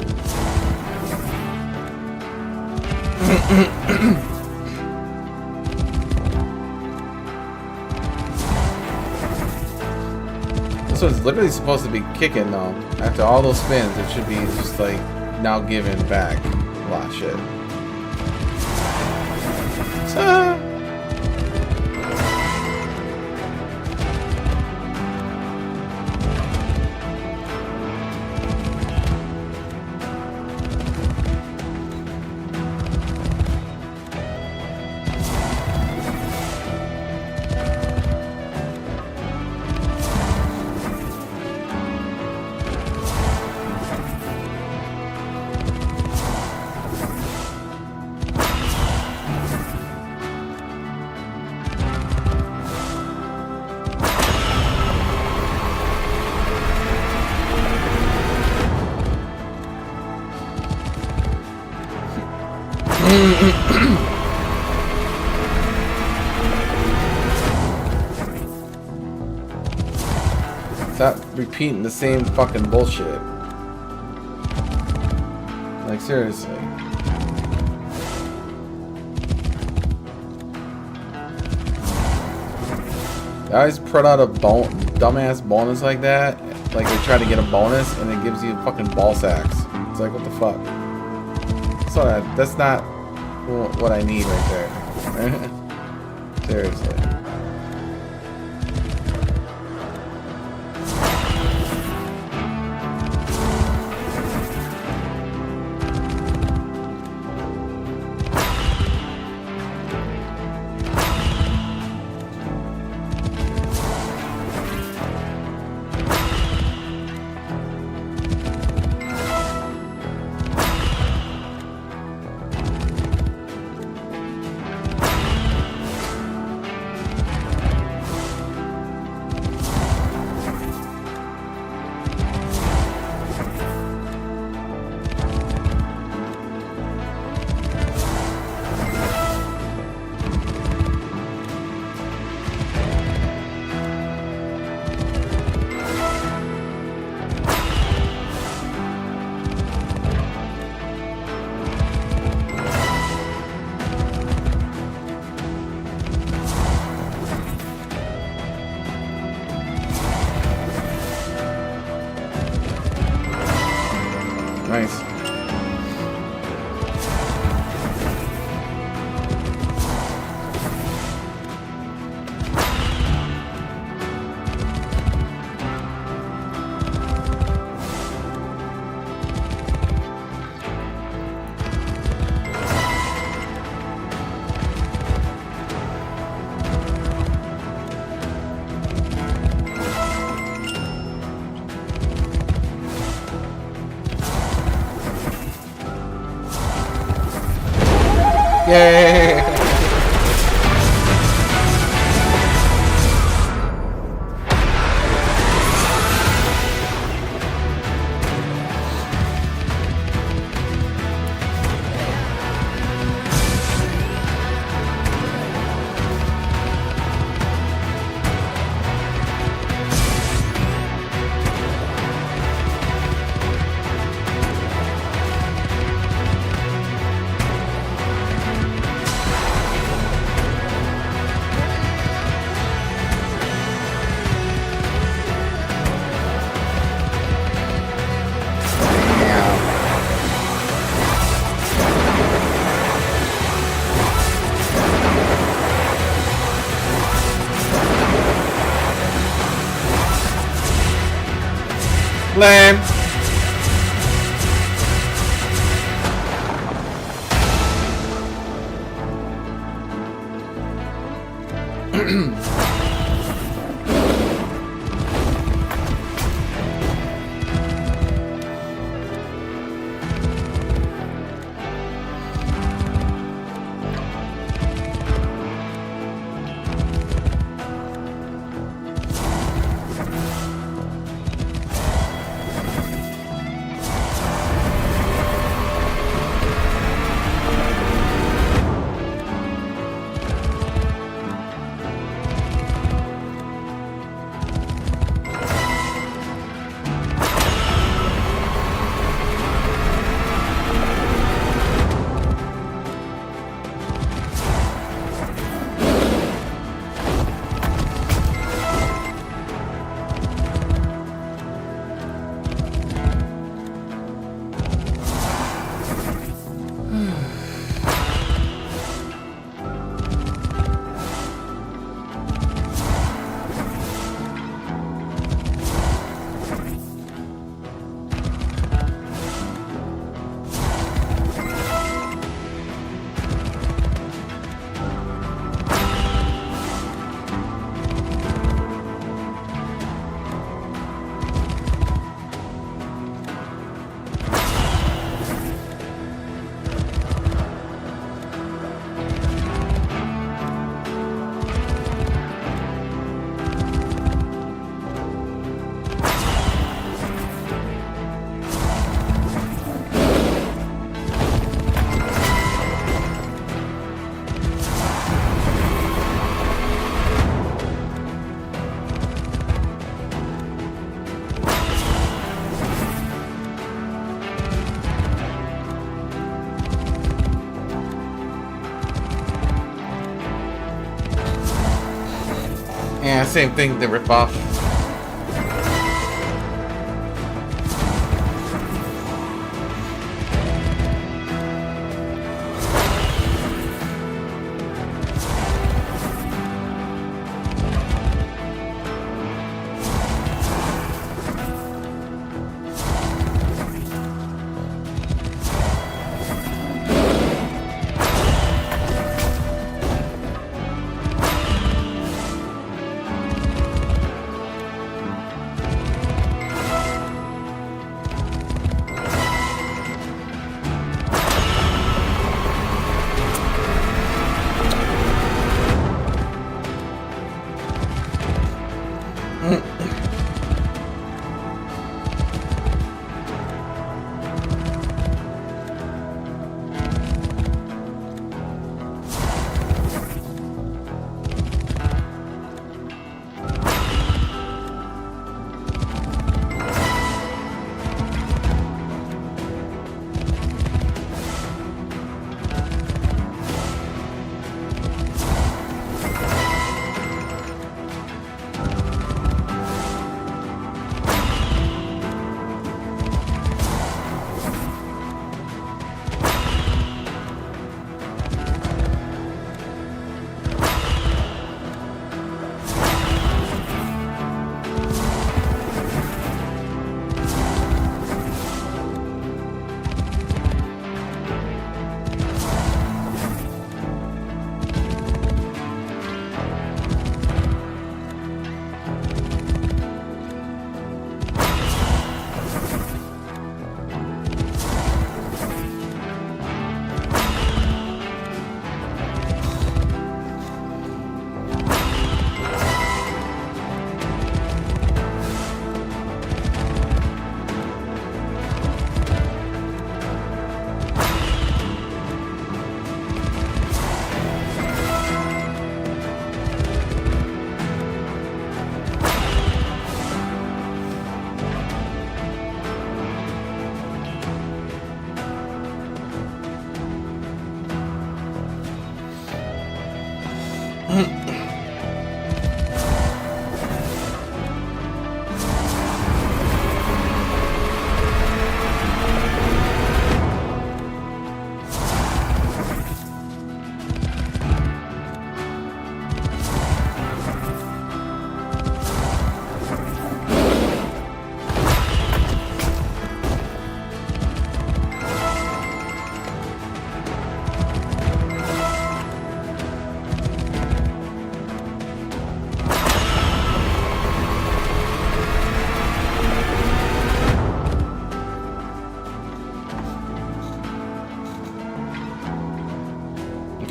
This one's literally supposed to be kicking though. After all those spins, it should be just like now giving back a lot of shit. Stop repeating the same fucking bullshit. Like, seriously. I always put out a dumbass bonus like that, like they try to get a bonus and it gives you fucking ball sacks. It's like, what the fuck? So that's not what I need right there. Seriously. Nice. Yay! Lame. Yeah, same thing, the ripoff.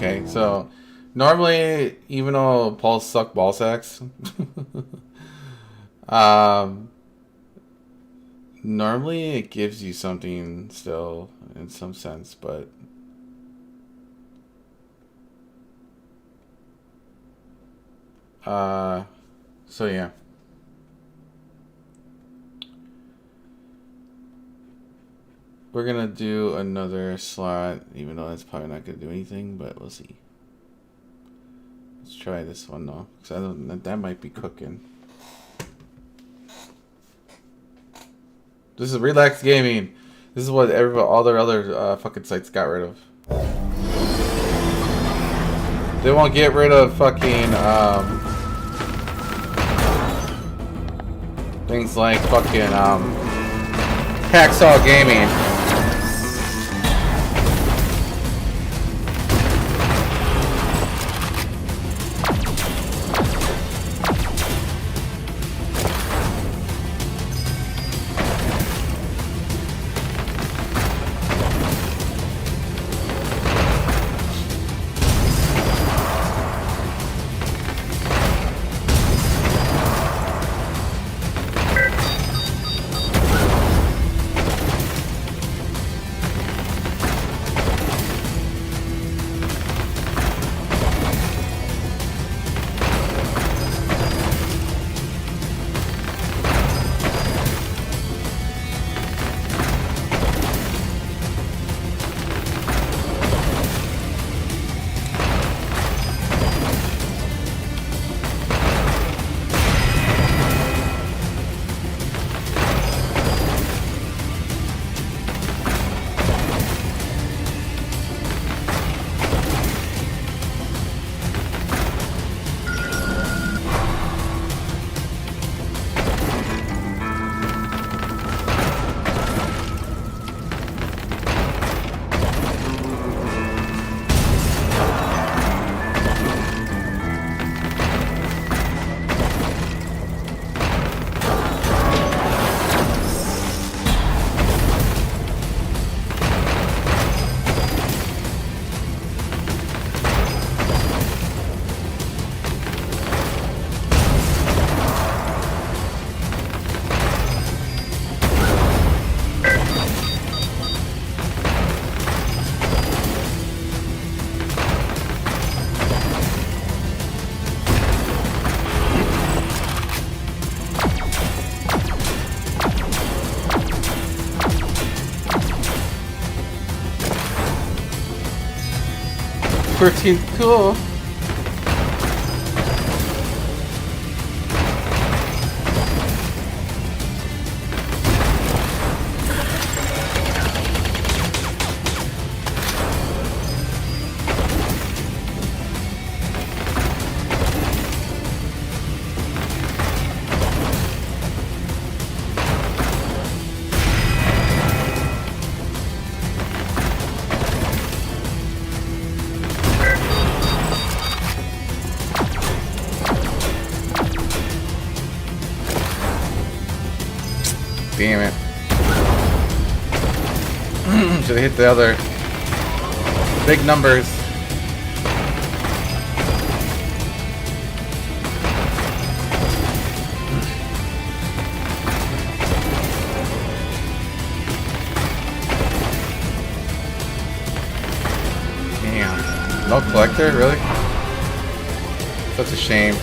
Okay, so normally, even though Paul suck ball sacks, normally it gives you something still in some sense, but so yeah. We're gonna do another slot, even though that's probably not gonna do anything, but we'll see. Let's try this one though, because I don't, that might be cooking. This is Relax Gaming. This is what all their other fucking sites got rid of. They won't get rid of fucking things like fucking Hacksaw Gaming. 14, cool. Damn it. Should have hit the other big numbers. Damn. No collector, really? Such a shame.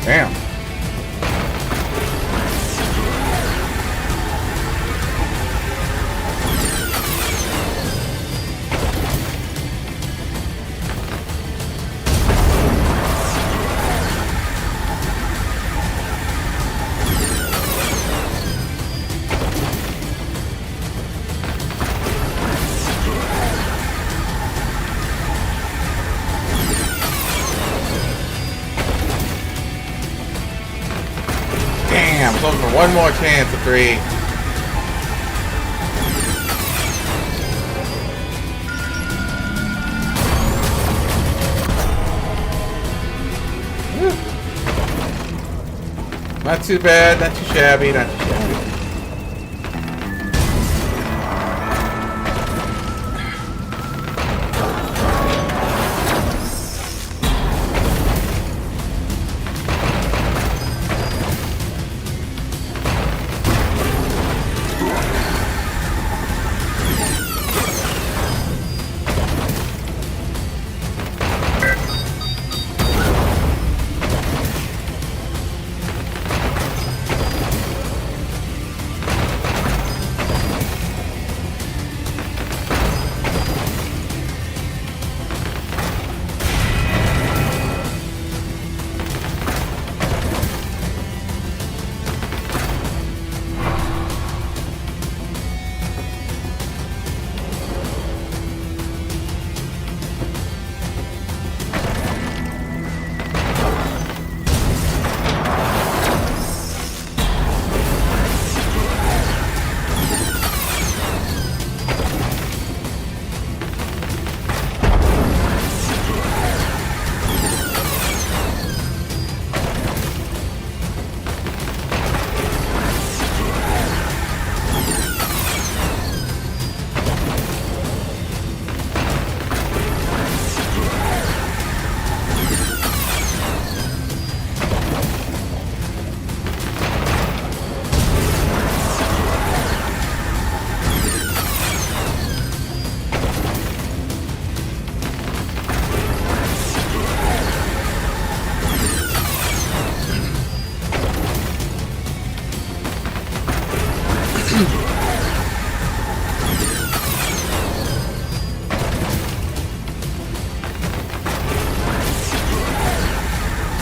Damn. Damn, I'm looking for one more chance of 3. Not too bad, not too shabby, not too shabby.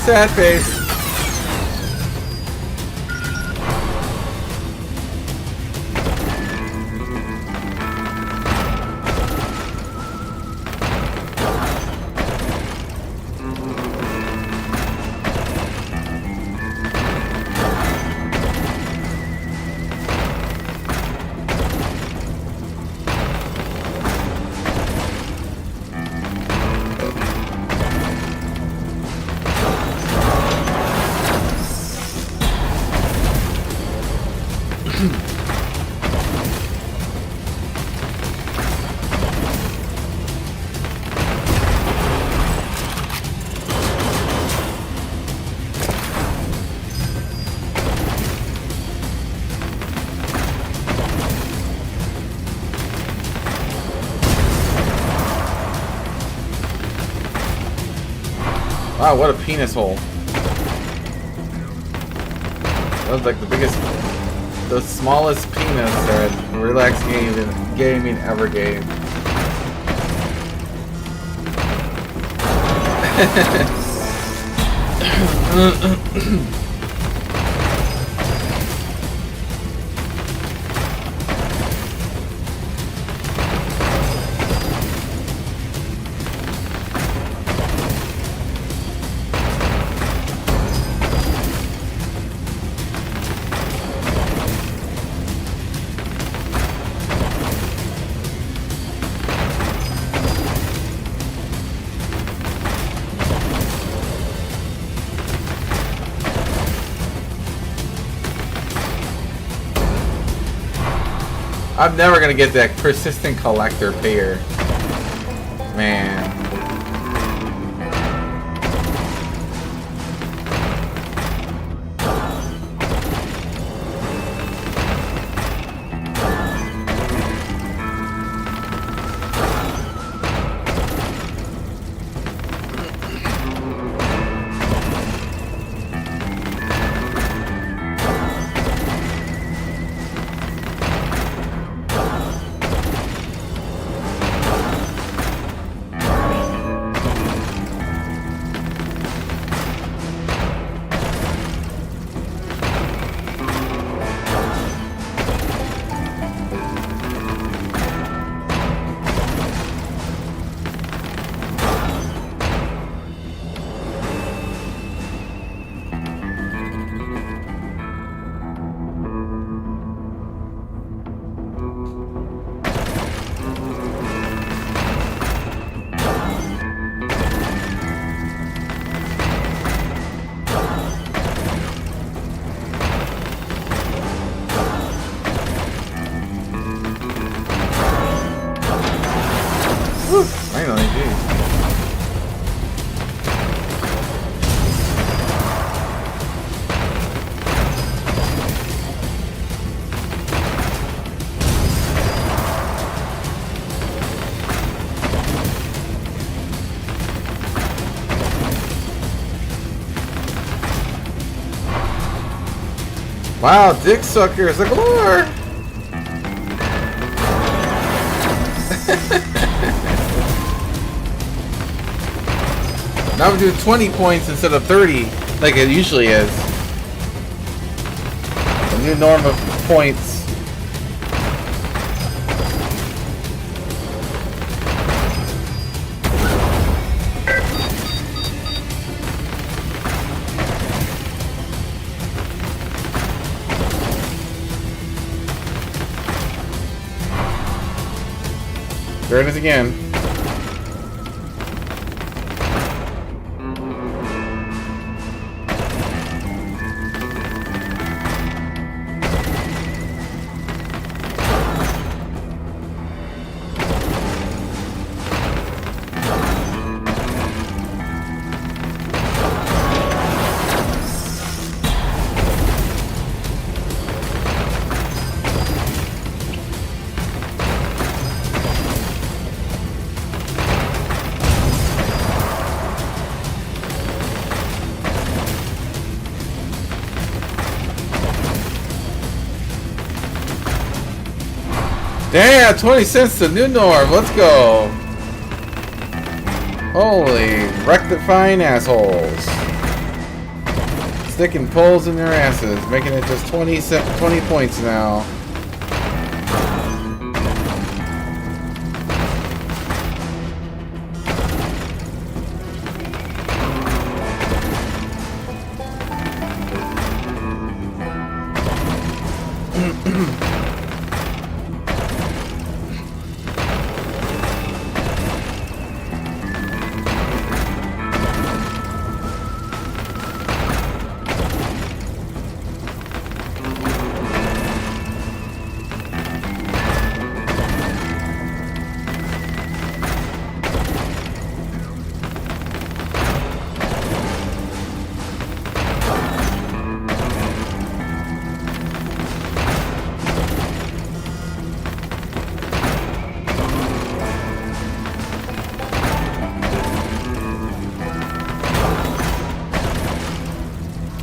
sad face. Wow, what a penis hole. That was like the biggest, the smallest penis that Relax Gaming ever gave. I'm never gonna get that persistent collector pair. Man. Finally, geez. Wow, dick suckers galore! Now we're doing 20 points instead of 30, like it usually is. A new norm of points. There it is again. Damn, 20 cents to new norm. Let's go. Holy rectifying assholes. sticking poles in their asses, making it just 20 points now.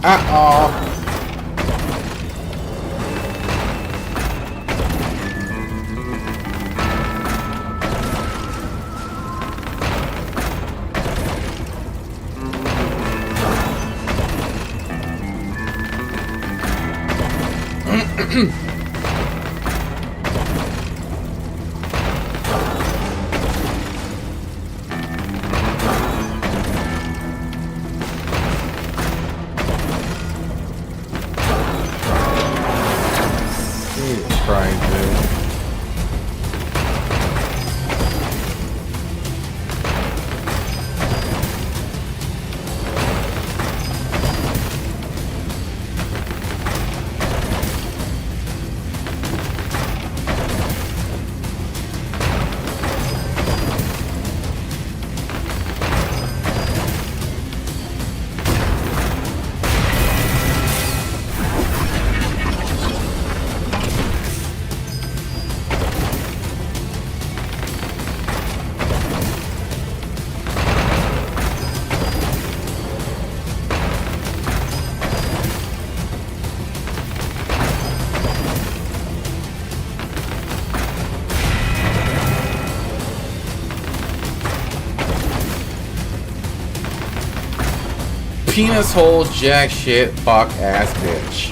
Uh-oh. Jesus Christ, dude. Penis hole jack shit fuck ass bitch.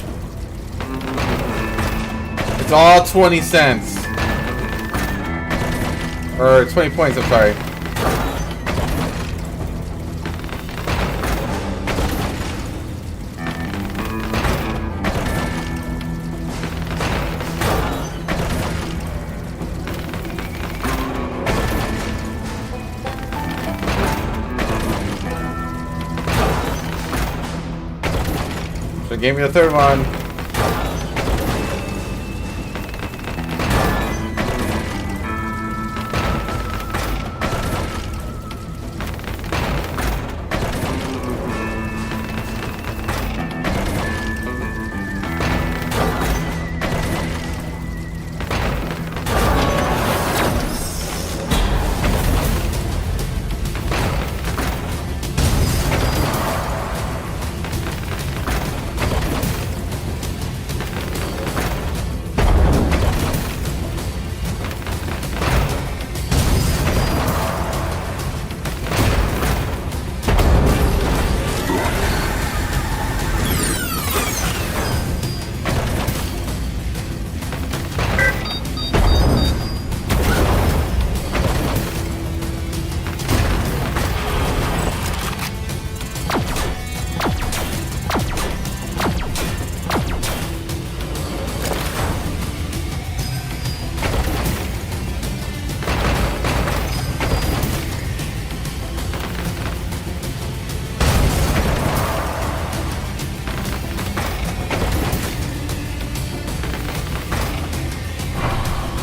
It's all 20 cents. Or 20 points, I'm sorry. So gave me the third one.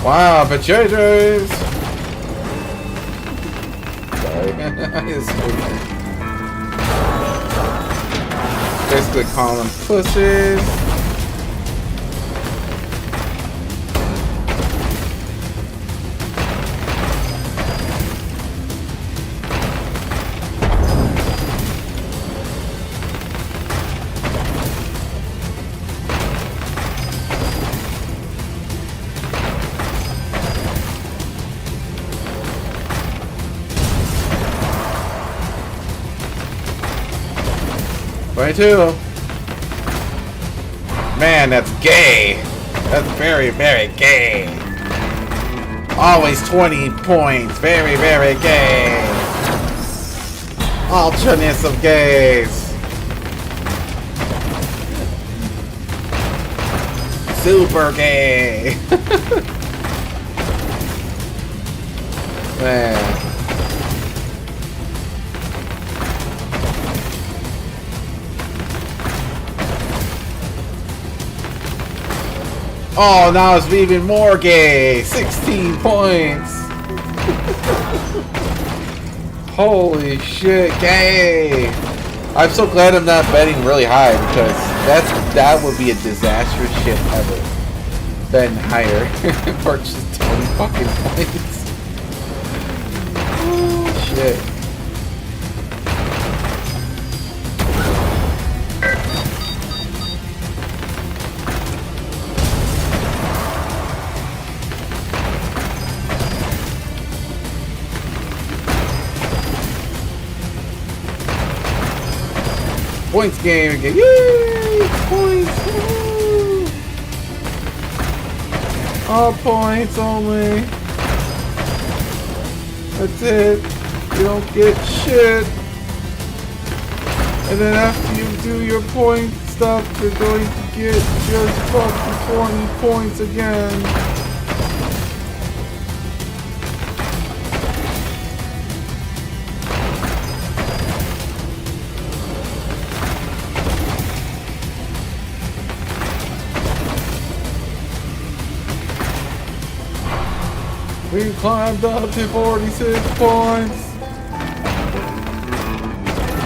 Wow, potatoes! Sorry. Basically calling them pussies. Twenty-two. Man, that's gay. That's very, very gay. Always 20 points. Very, very gay. Alternate of gays. Super gay. Man. Oh, now it's even more gay. 16 points. Holy shit, gay. I'm so glad I'm not betting really high because that would be a disastrous shit ever. Betting higher for just 20 fucking points. Oh, shit. Points game again. Yay! Points! Woo! All points only. That's it. You don't get shit. And then after you do your point stuff, you're going to get just fucking 20 points again. We climbed up to 46 points.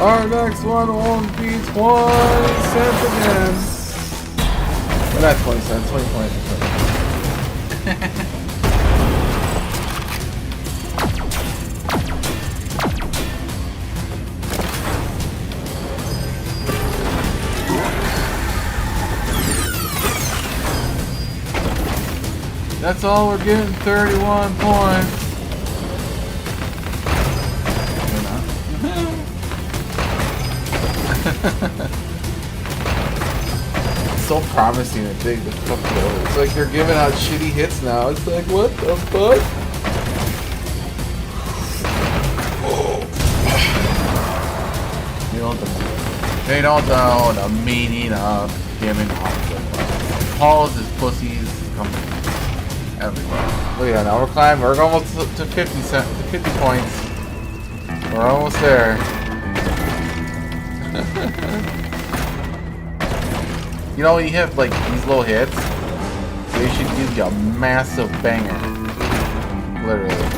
Our next one won't be 20 cents again. Well, not 20 cents, 20 points. That's all we're getting, 31 points. So promising and big, this fuck over. It's like they're giving out shitty hits now. It's like, what the fuck? They don't know the meaning of giving out the balls is pussies coming everywhere. Look at that, now we're climbing. We're almost to 50 points. We're almost there. You know, when you have like these little hits, they should give you a massive banger. Literally.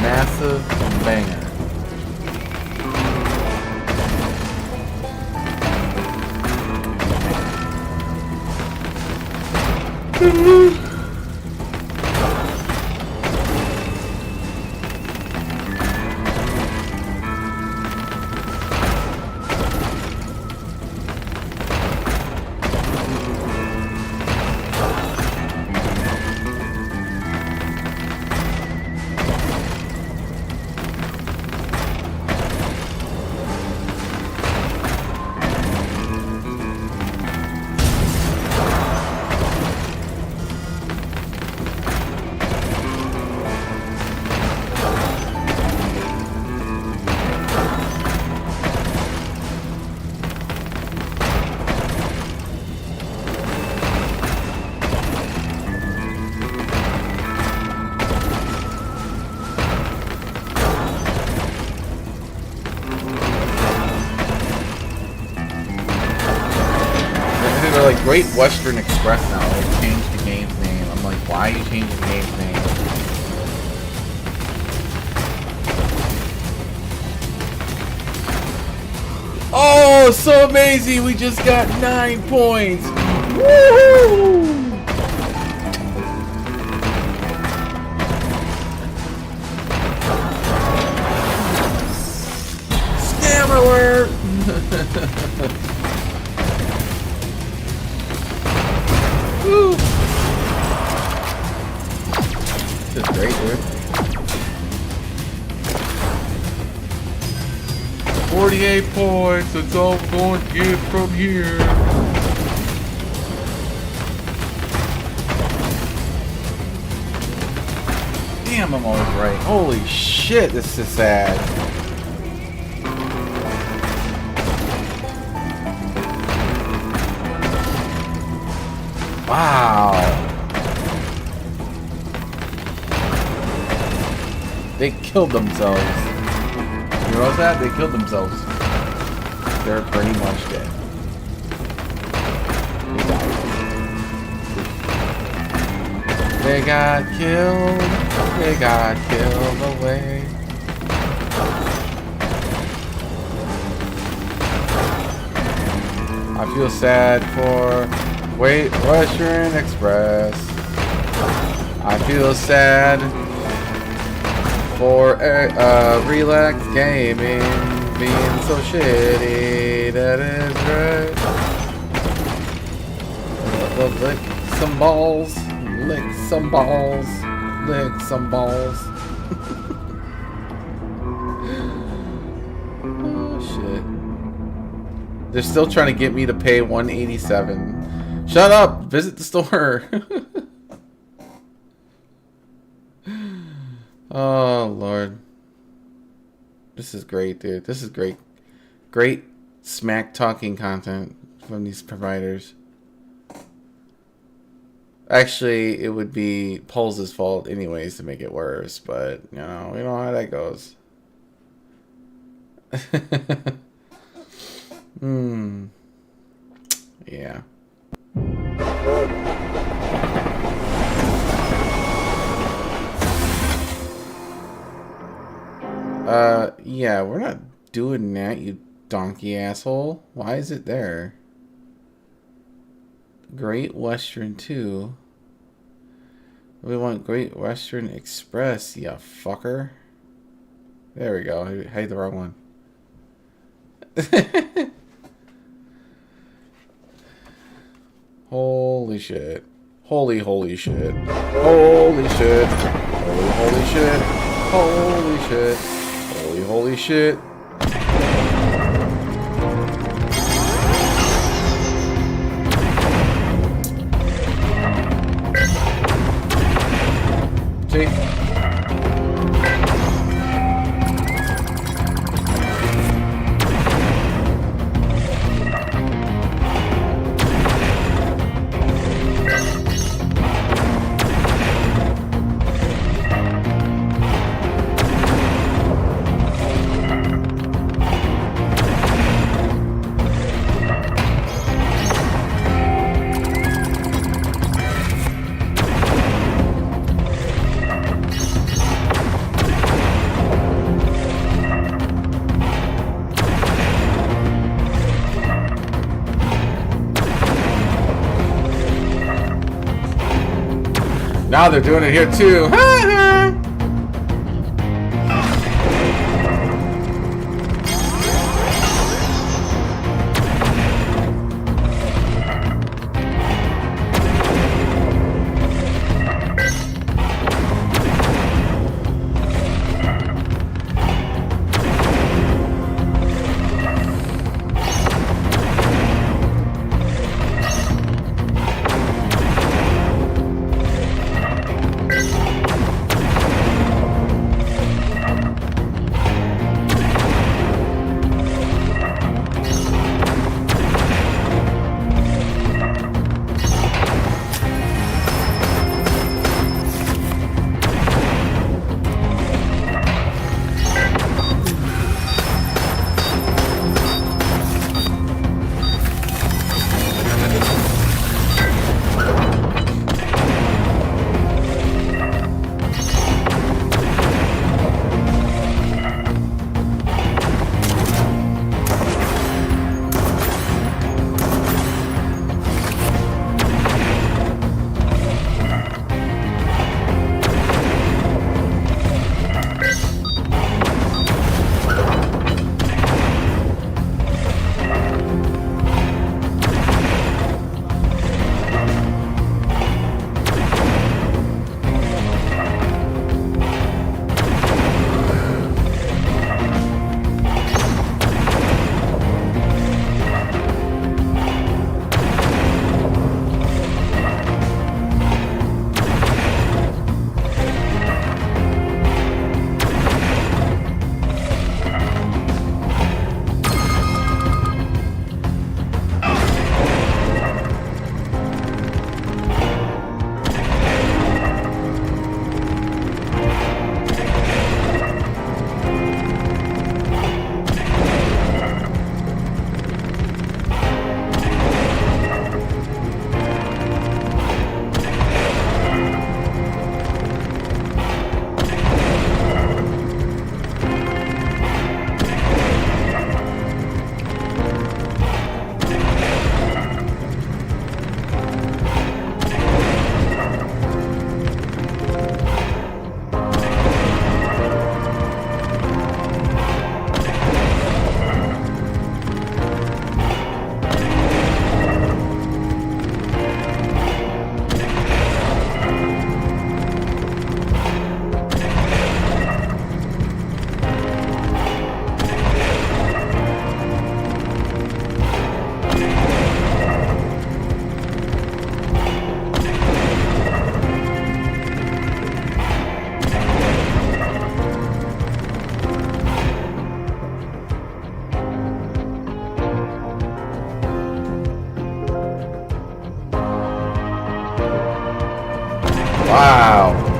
Massive banger. Like Great Western Express now, they changed the game's name. I'm like, why are you changing the game's name? Oh, so amazing! We just got 9 points! Woohoo! Scam alert! Woo! This is great, dude. 48 points. That's all I'm going to get from here. Damn, I'm always right. Holy shit, this is sad. Wow. They killed themselves. You know that? They killed themselves. They're pretty much dead. They got killed. They got killed away. I feel sad for Western Express. I feel sad for Relax Gaming being so shitty. That is right. Lick some balls. Lick some balls. Lick some balls. Oh shit. They're still trying to get me to pay $187. Shut up! Visit the store. Oh Lord. This is great, dude. This is great. Great smack talking content from these providers. Actually, it would be Pulse's fault anyways to make it worse, but you know how that goes. Yeah. Yeah, we're not doing that, you donkey asshole. Why is it there? Great Western 2. We want Great Western Express, ya fucker. There we go. I hate the wrong one. Holy shit. Holy shit. Holy shit. Holy shit. Holy shit. Holy shit. See? Now they're doing it here too. Wow.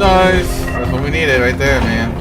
Nice. That's what we needed right there, man.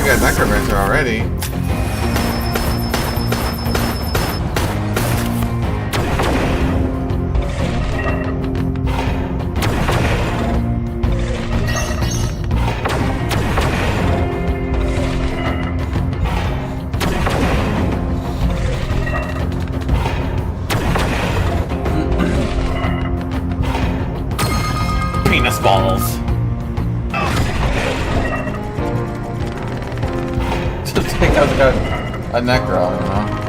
We got Necromancer already. Penis balls. Take out a Necro, you know?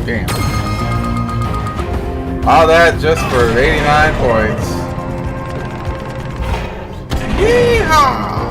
Damn. All that just for 89 points. Yeehaw!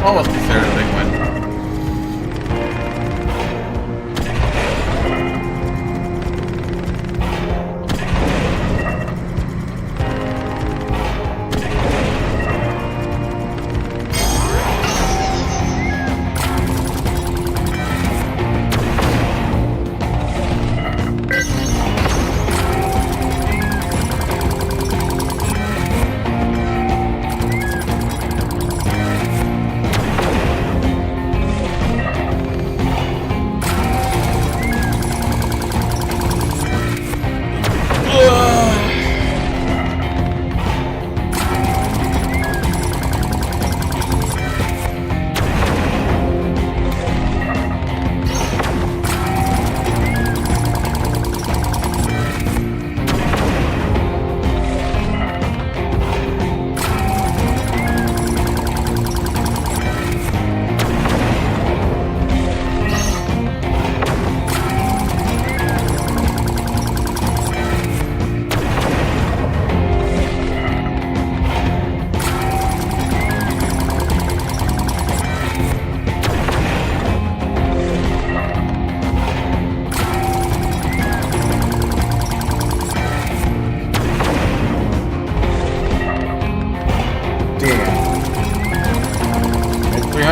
Almost considered a big win.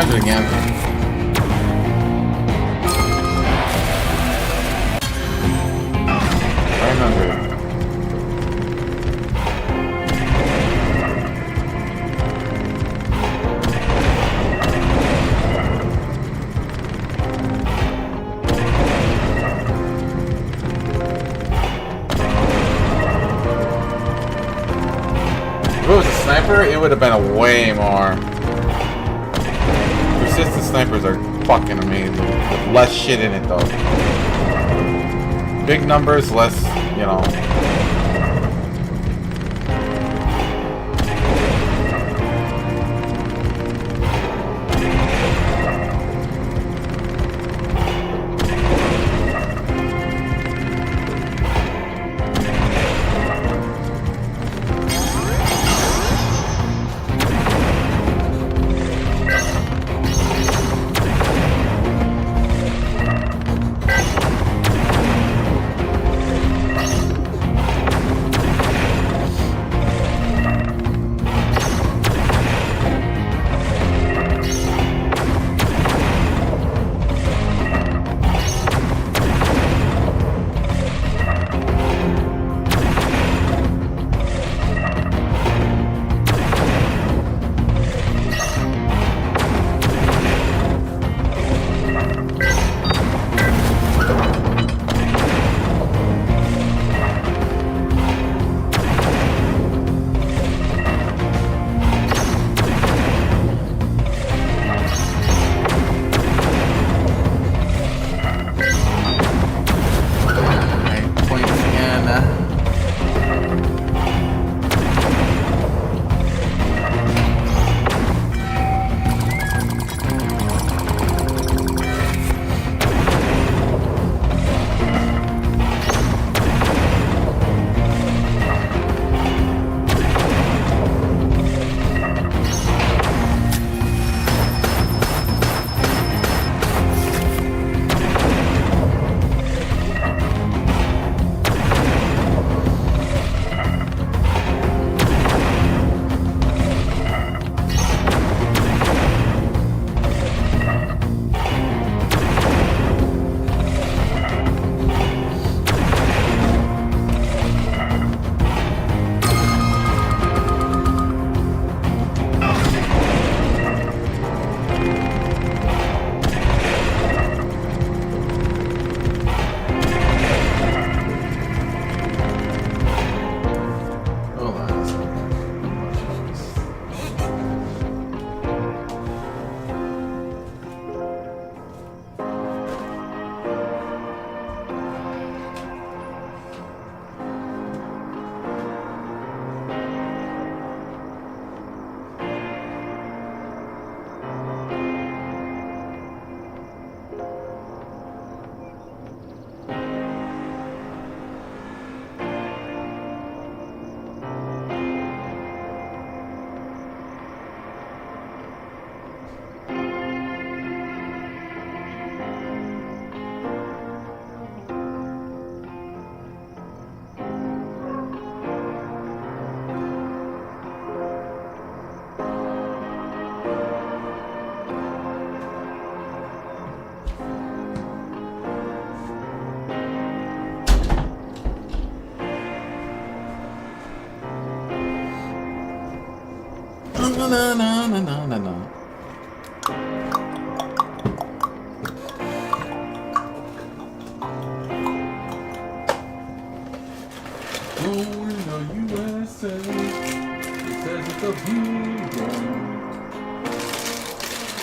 Again. 900. If it was a sniper, it would have been a way more. Persistent snipers are fucking amazing. With less shit in it though. Big numbers, less, you know. no, no, no, no, no, no. Oh, in the USA, it says it's a vegan.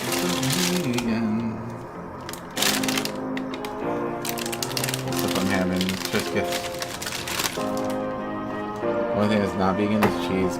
It's a vegan. What's up, I'm having Triscuits. One thing that's not vegan is cheese.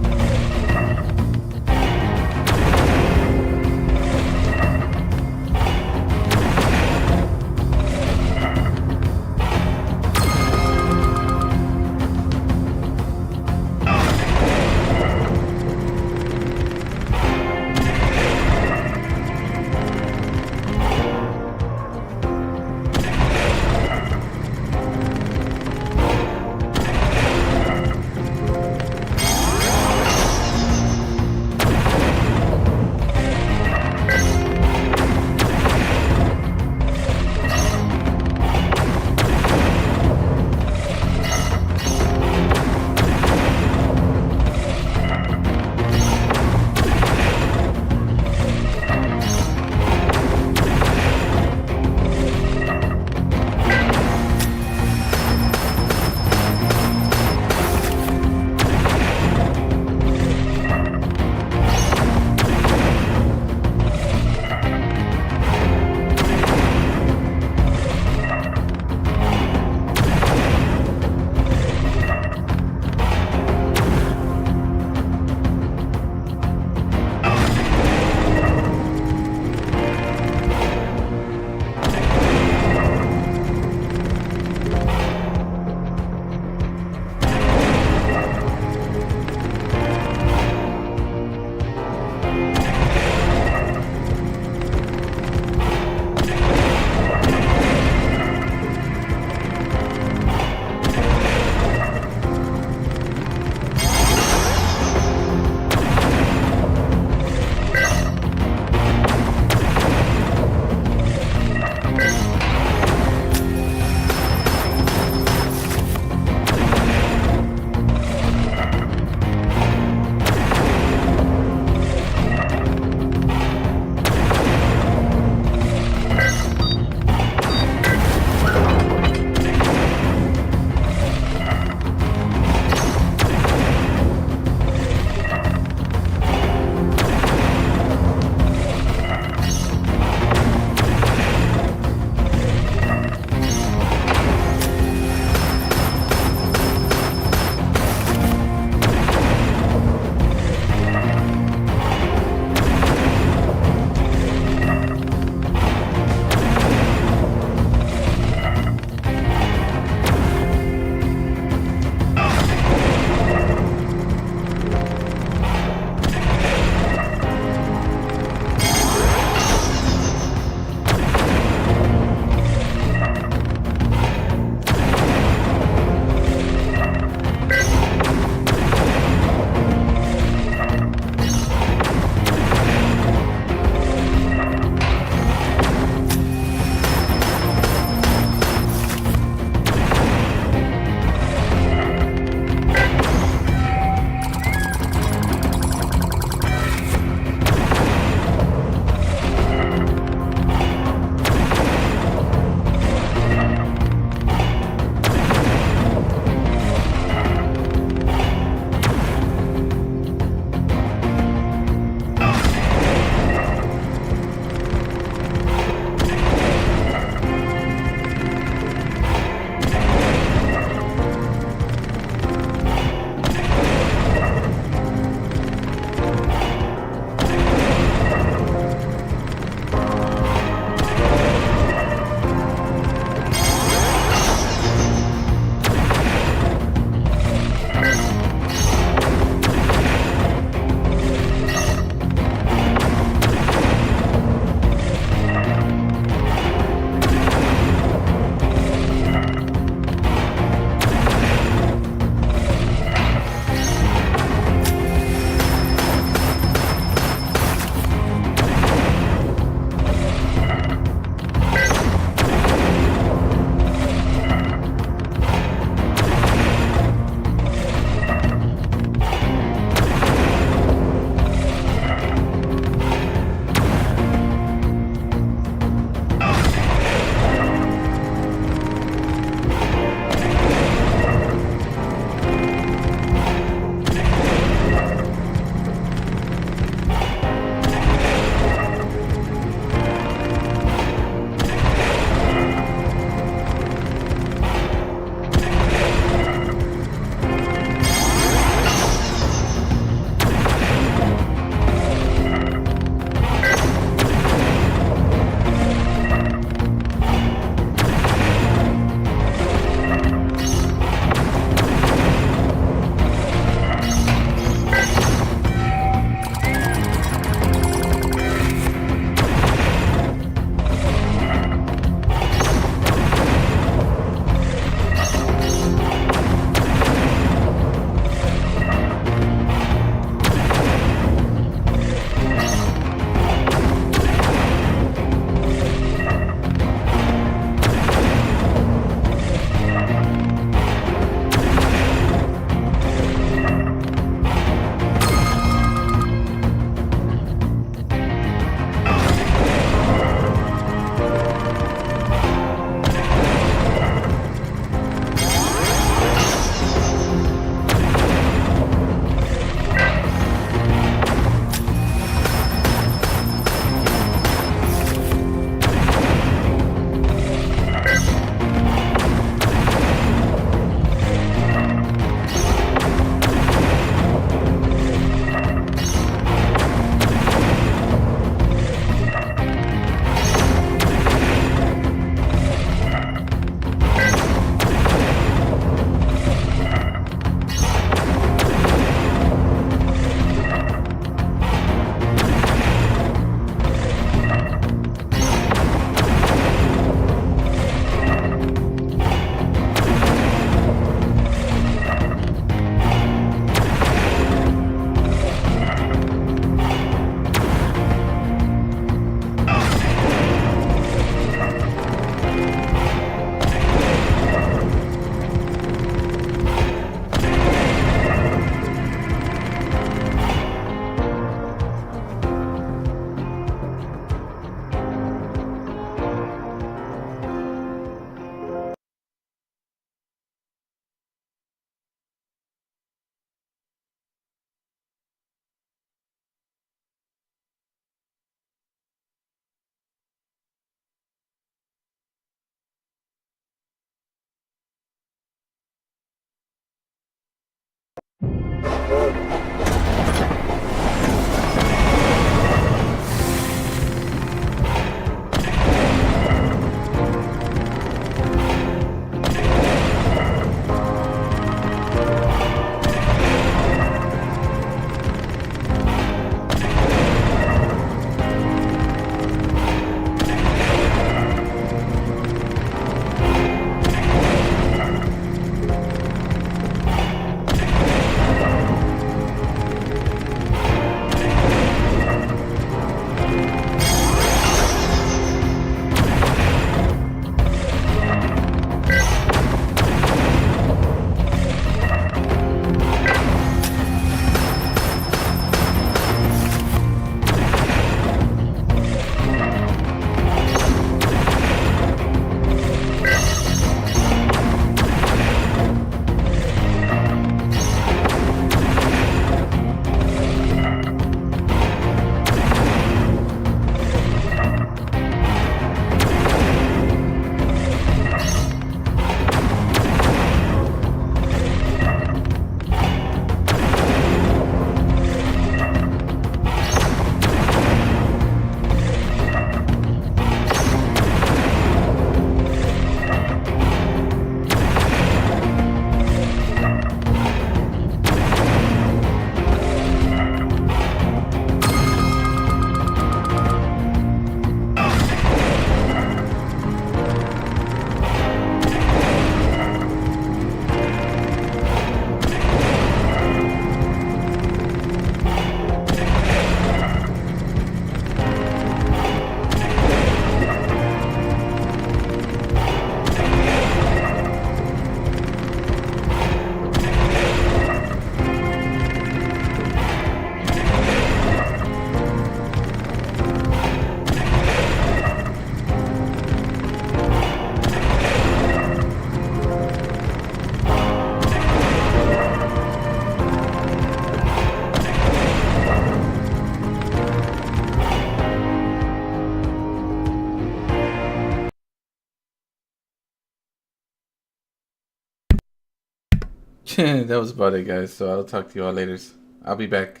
That was about it, guys. So I'll talk to you all later. I'll be back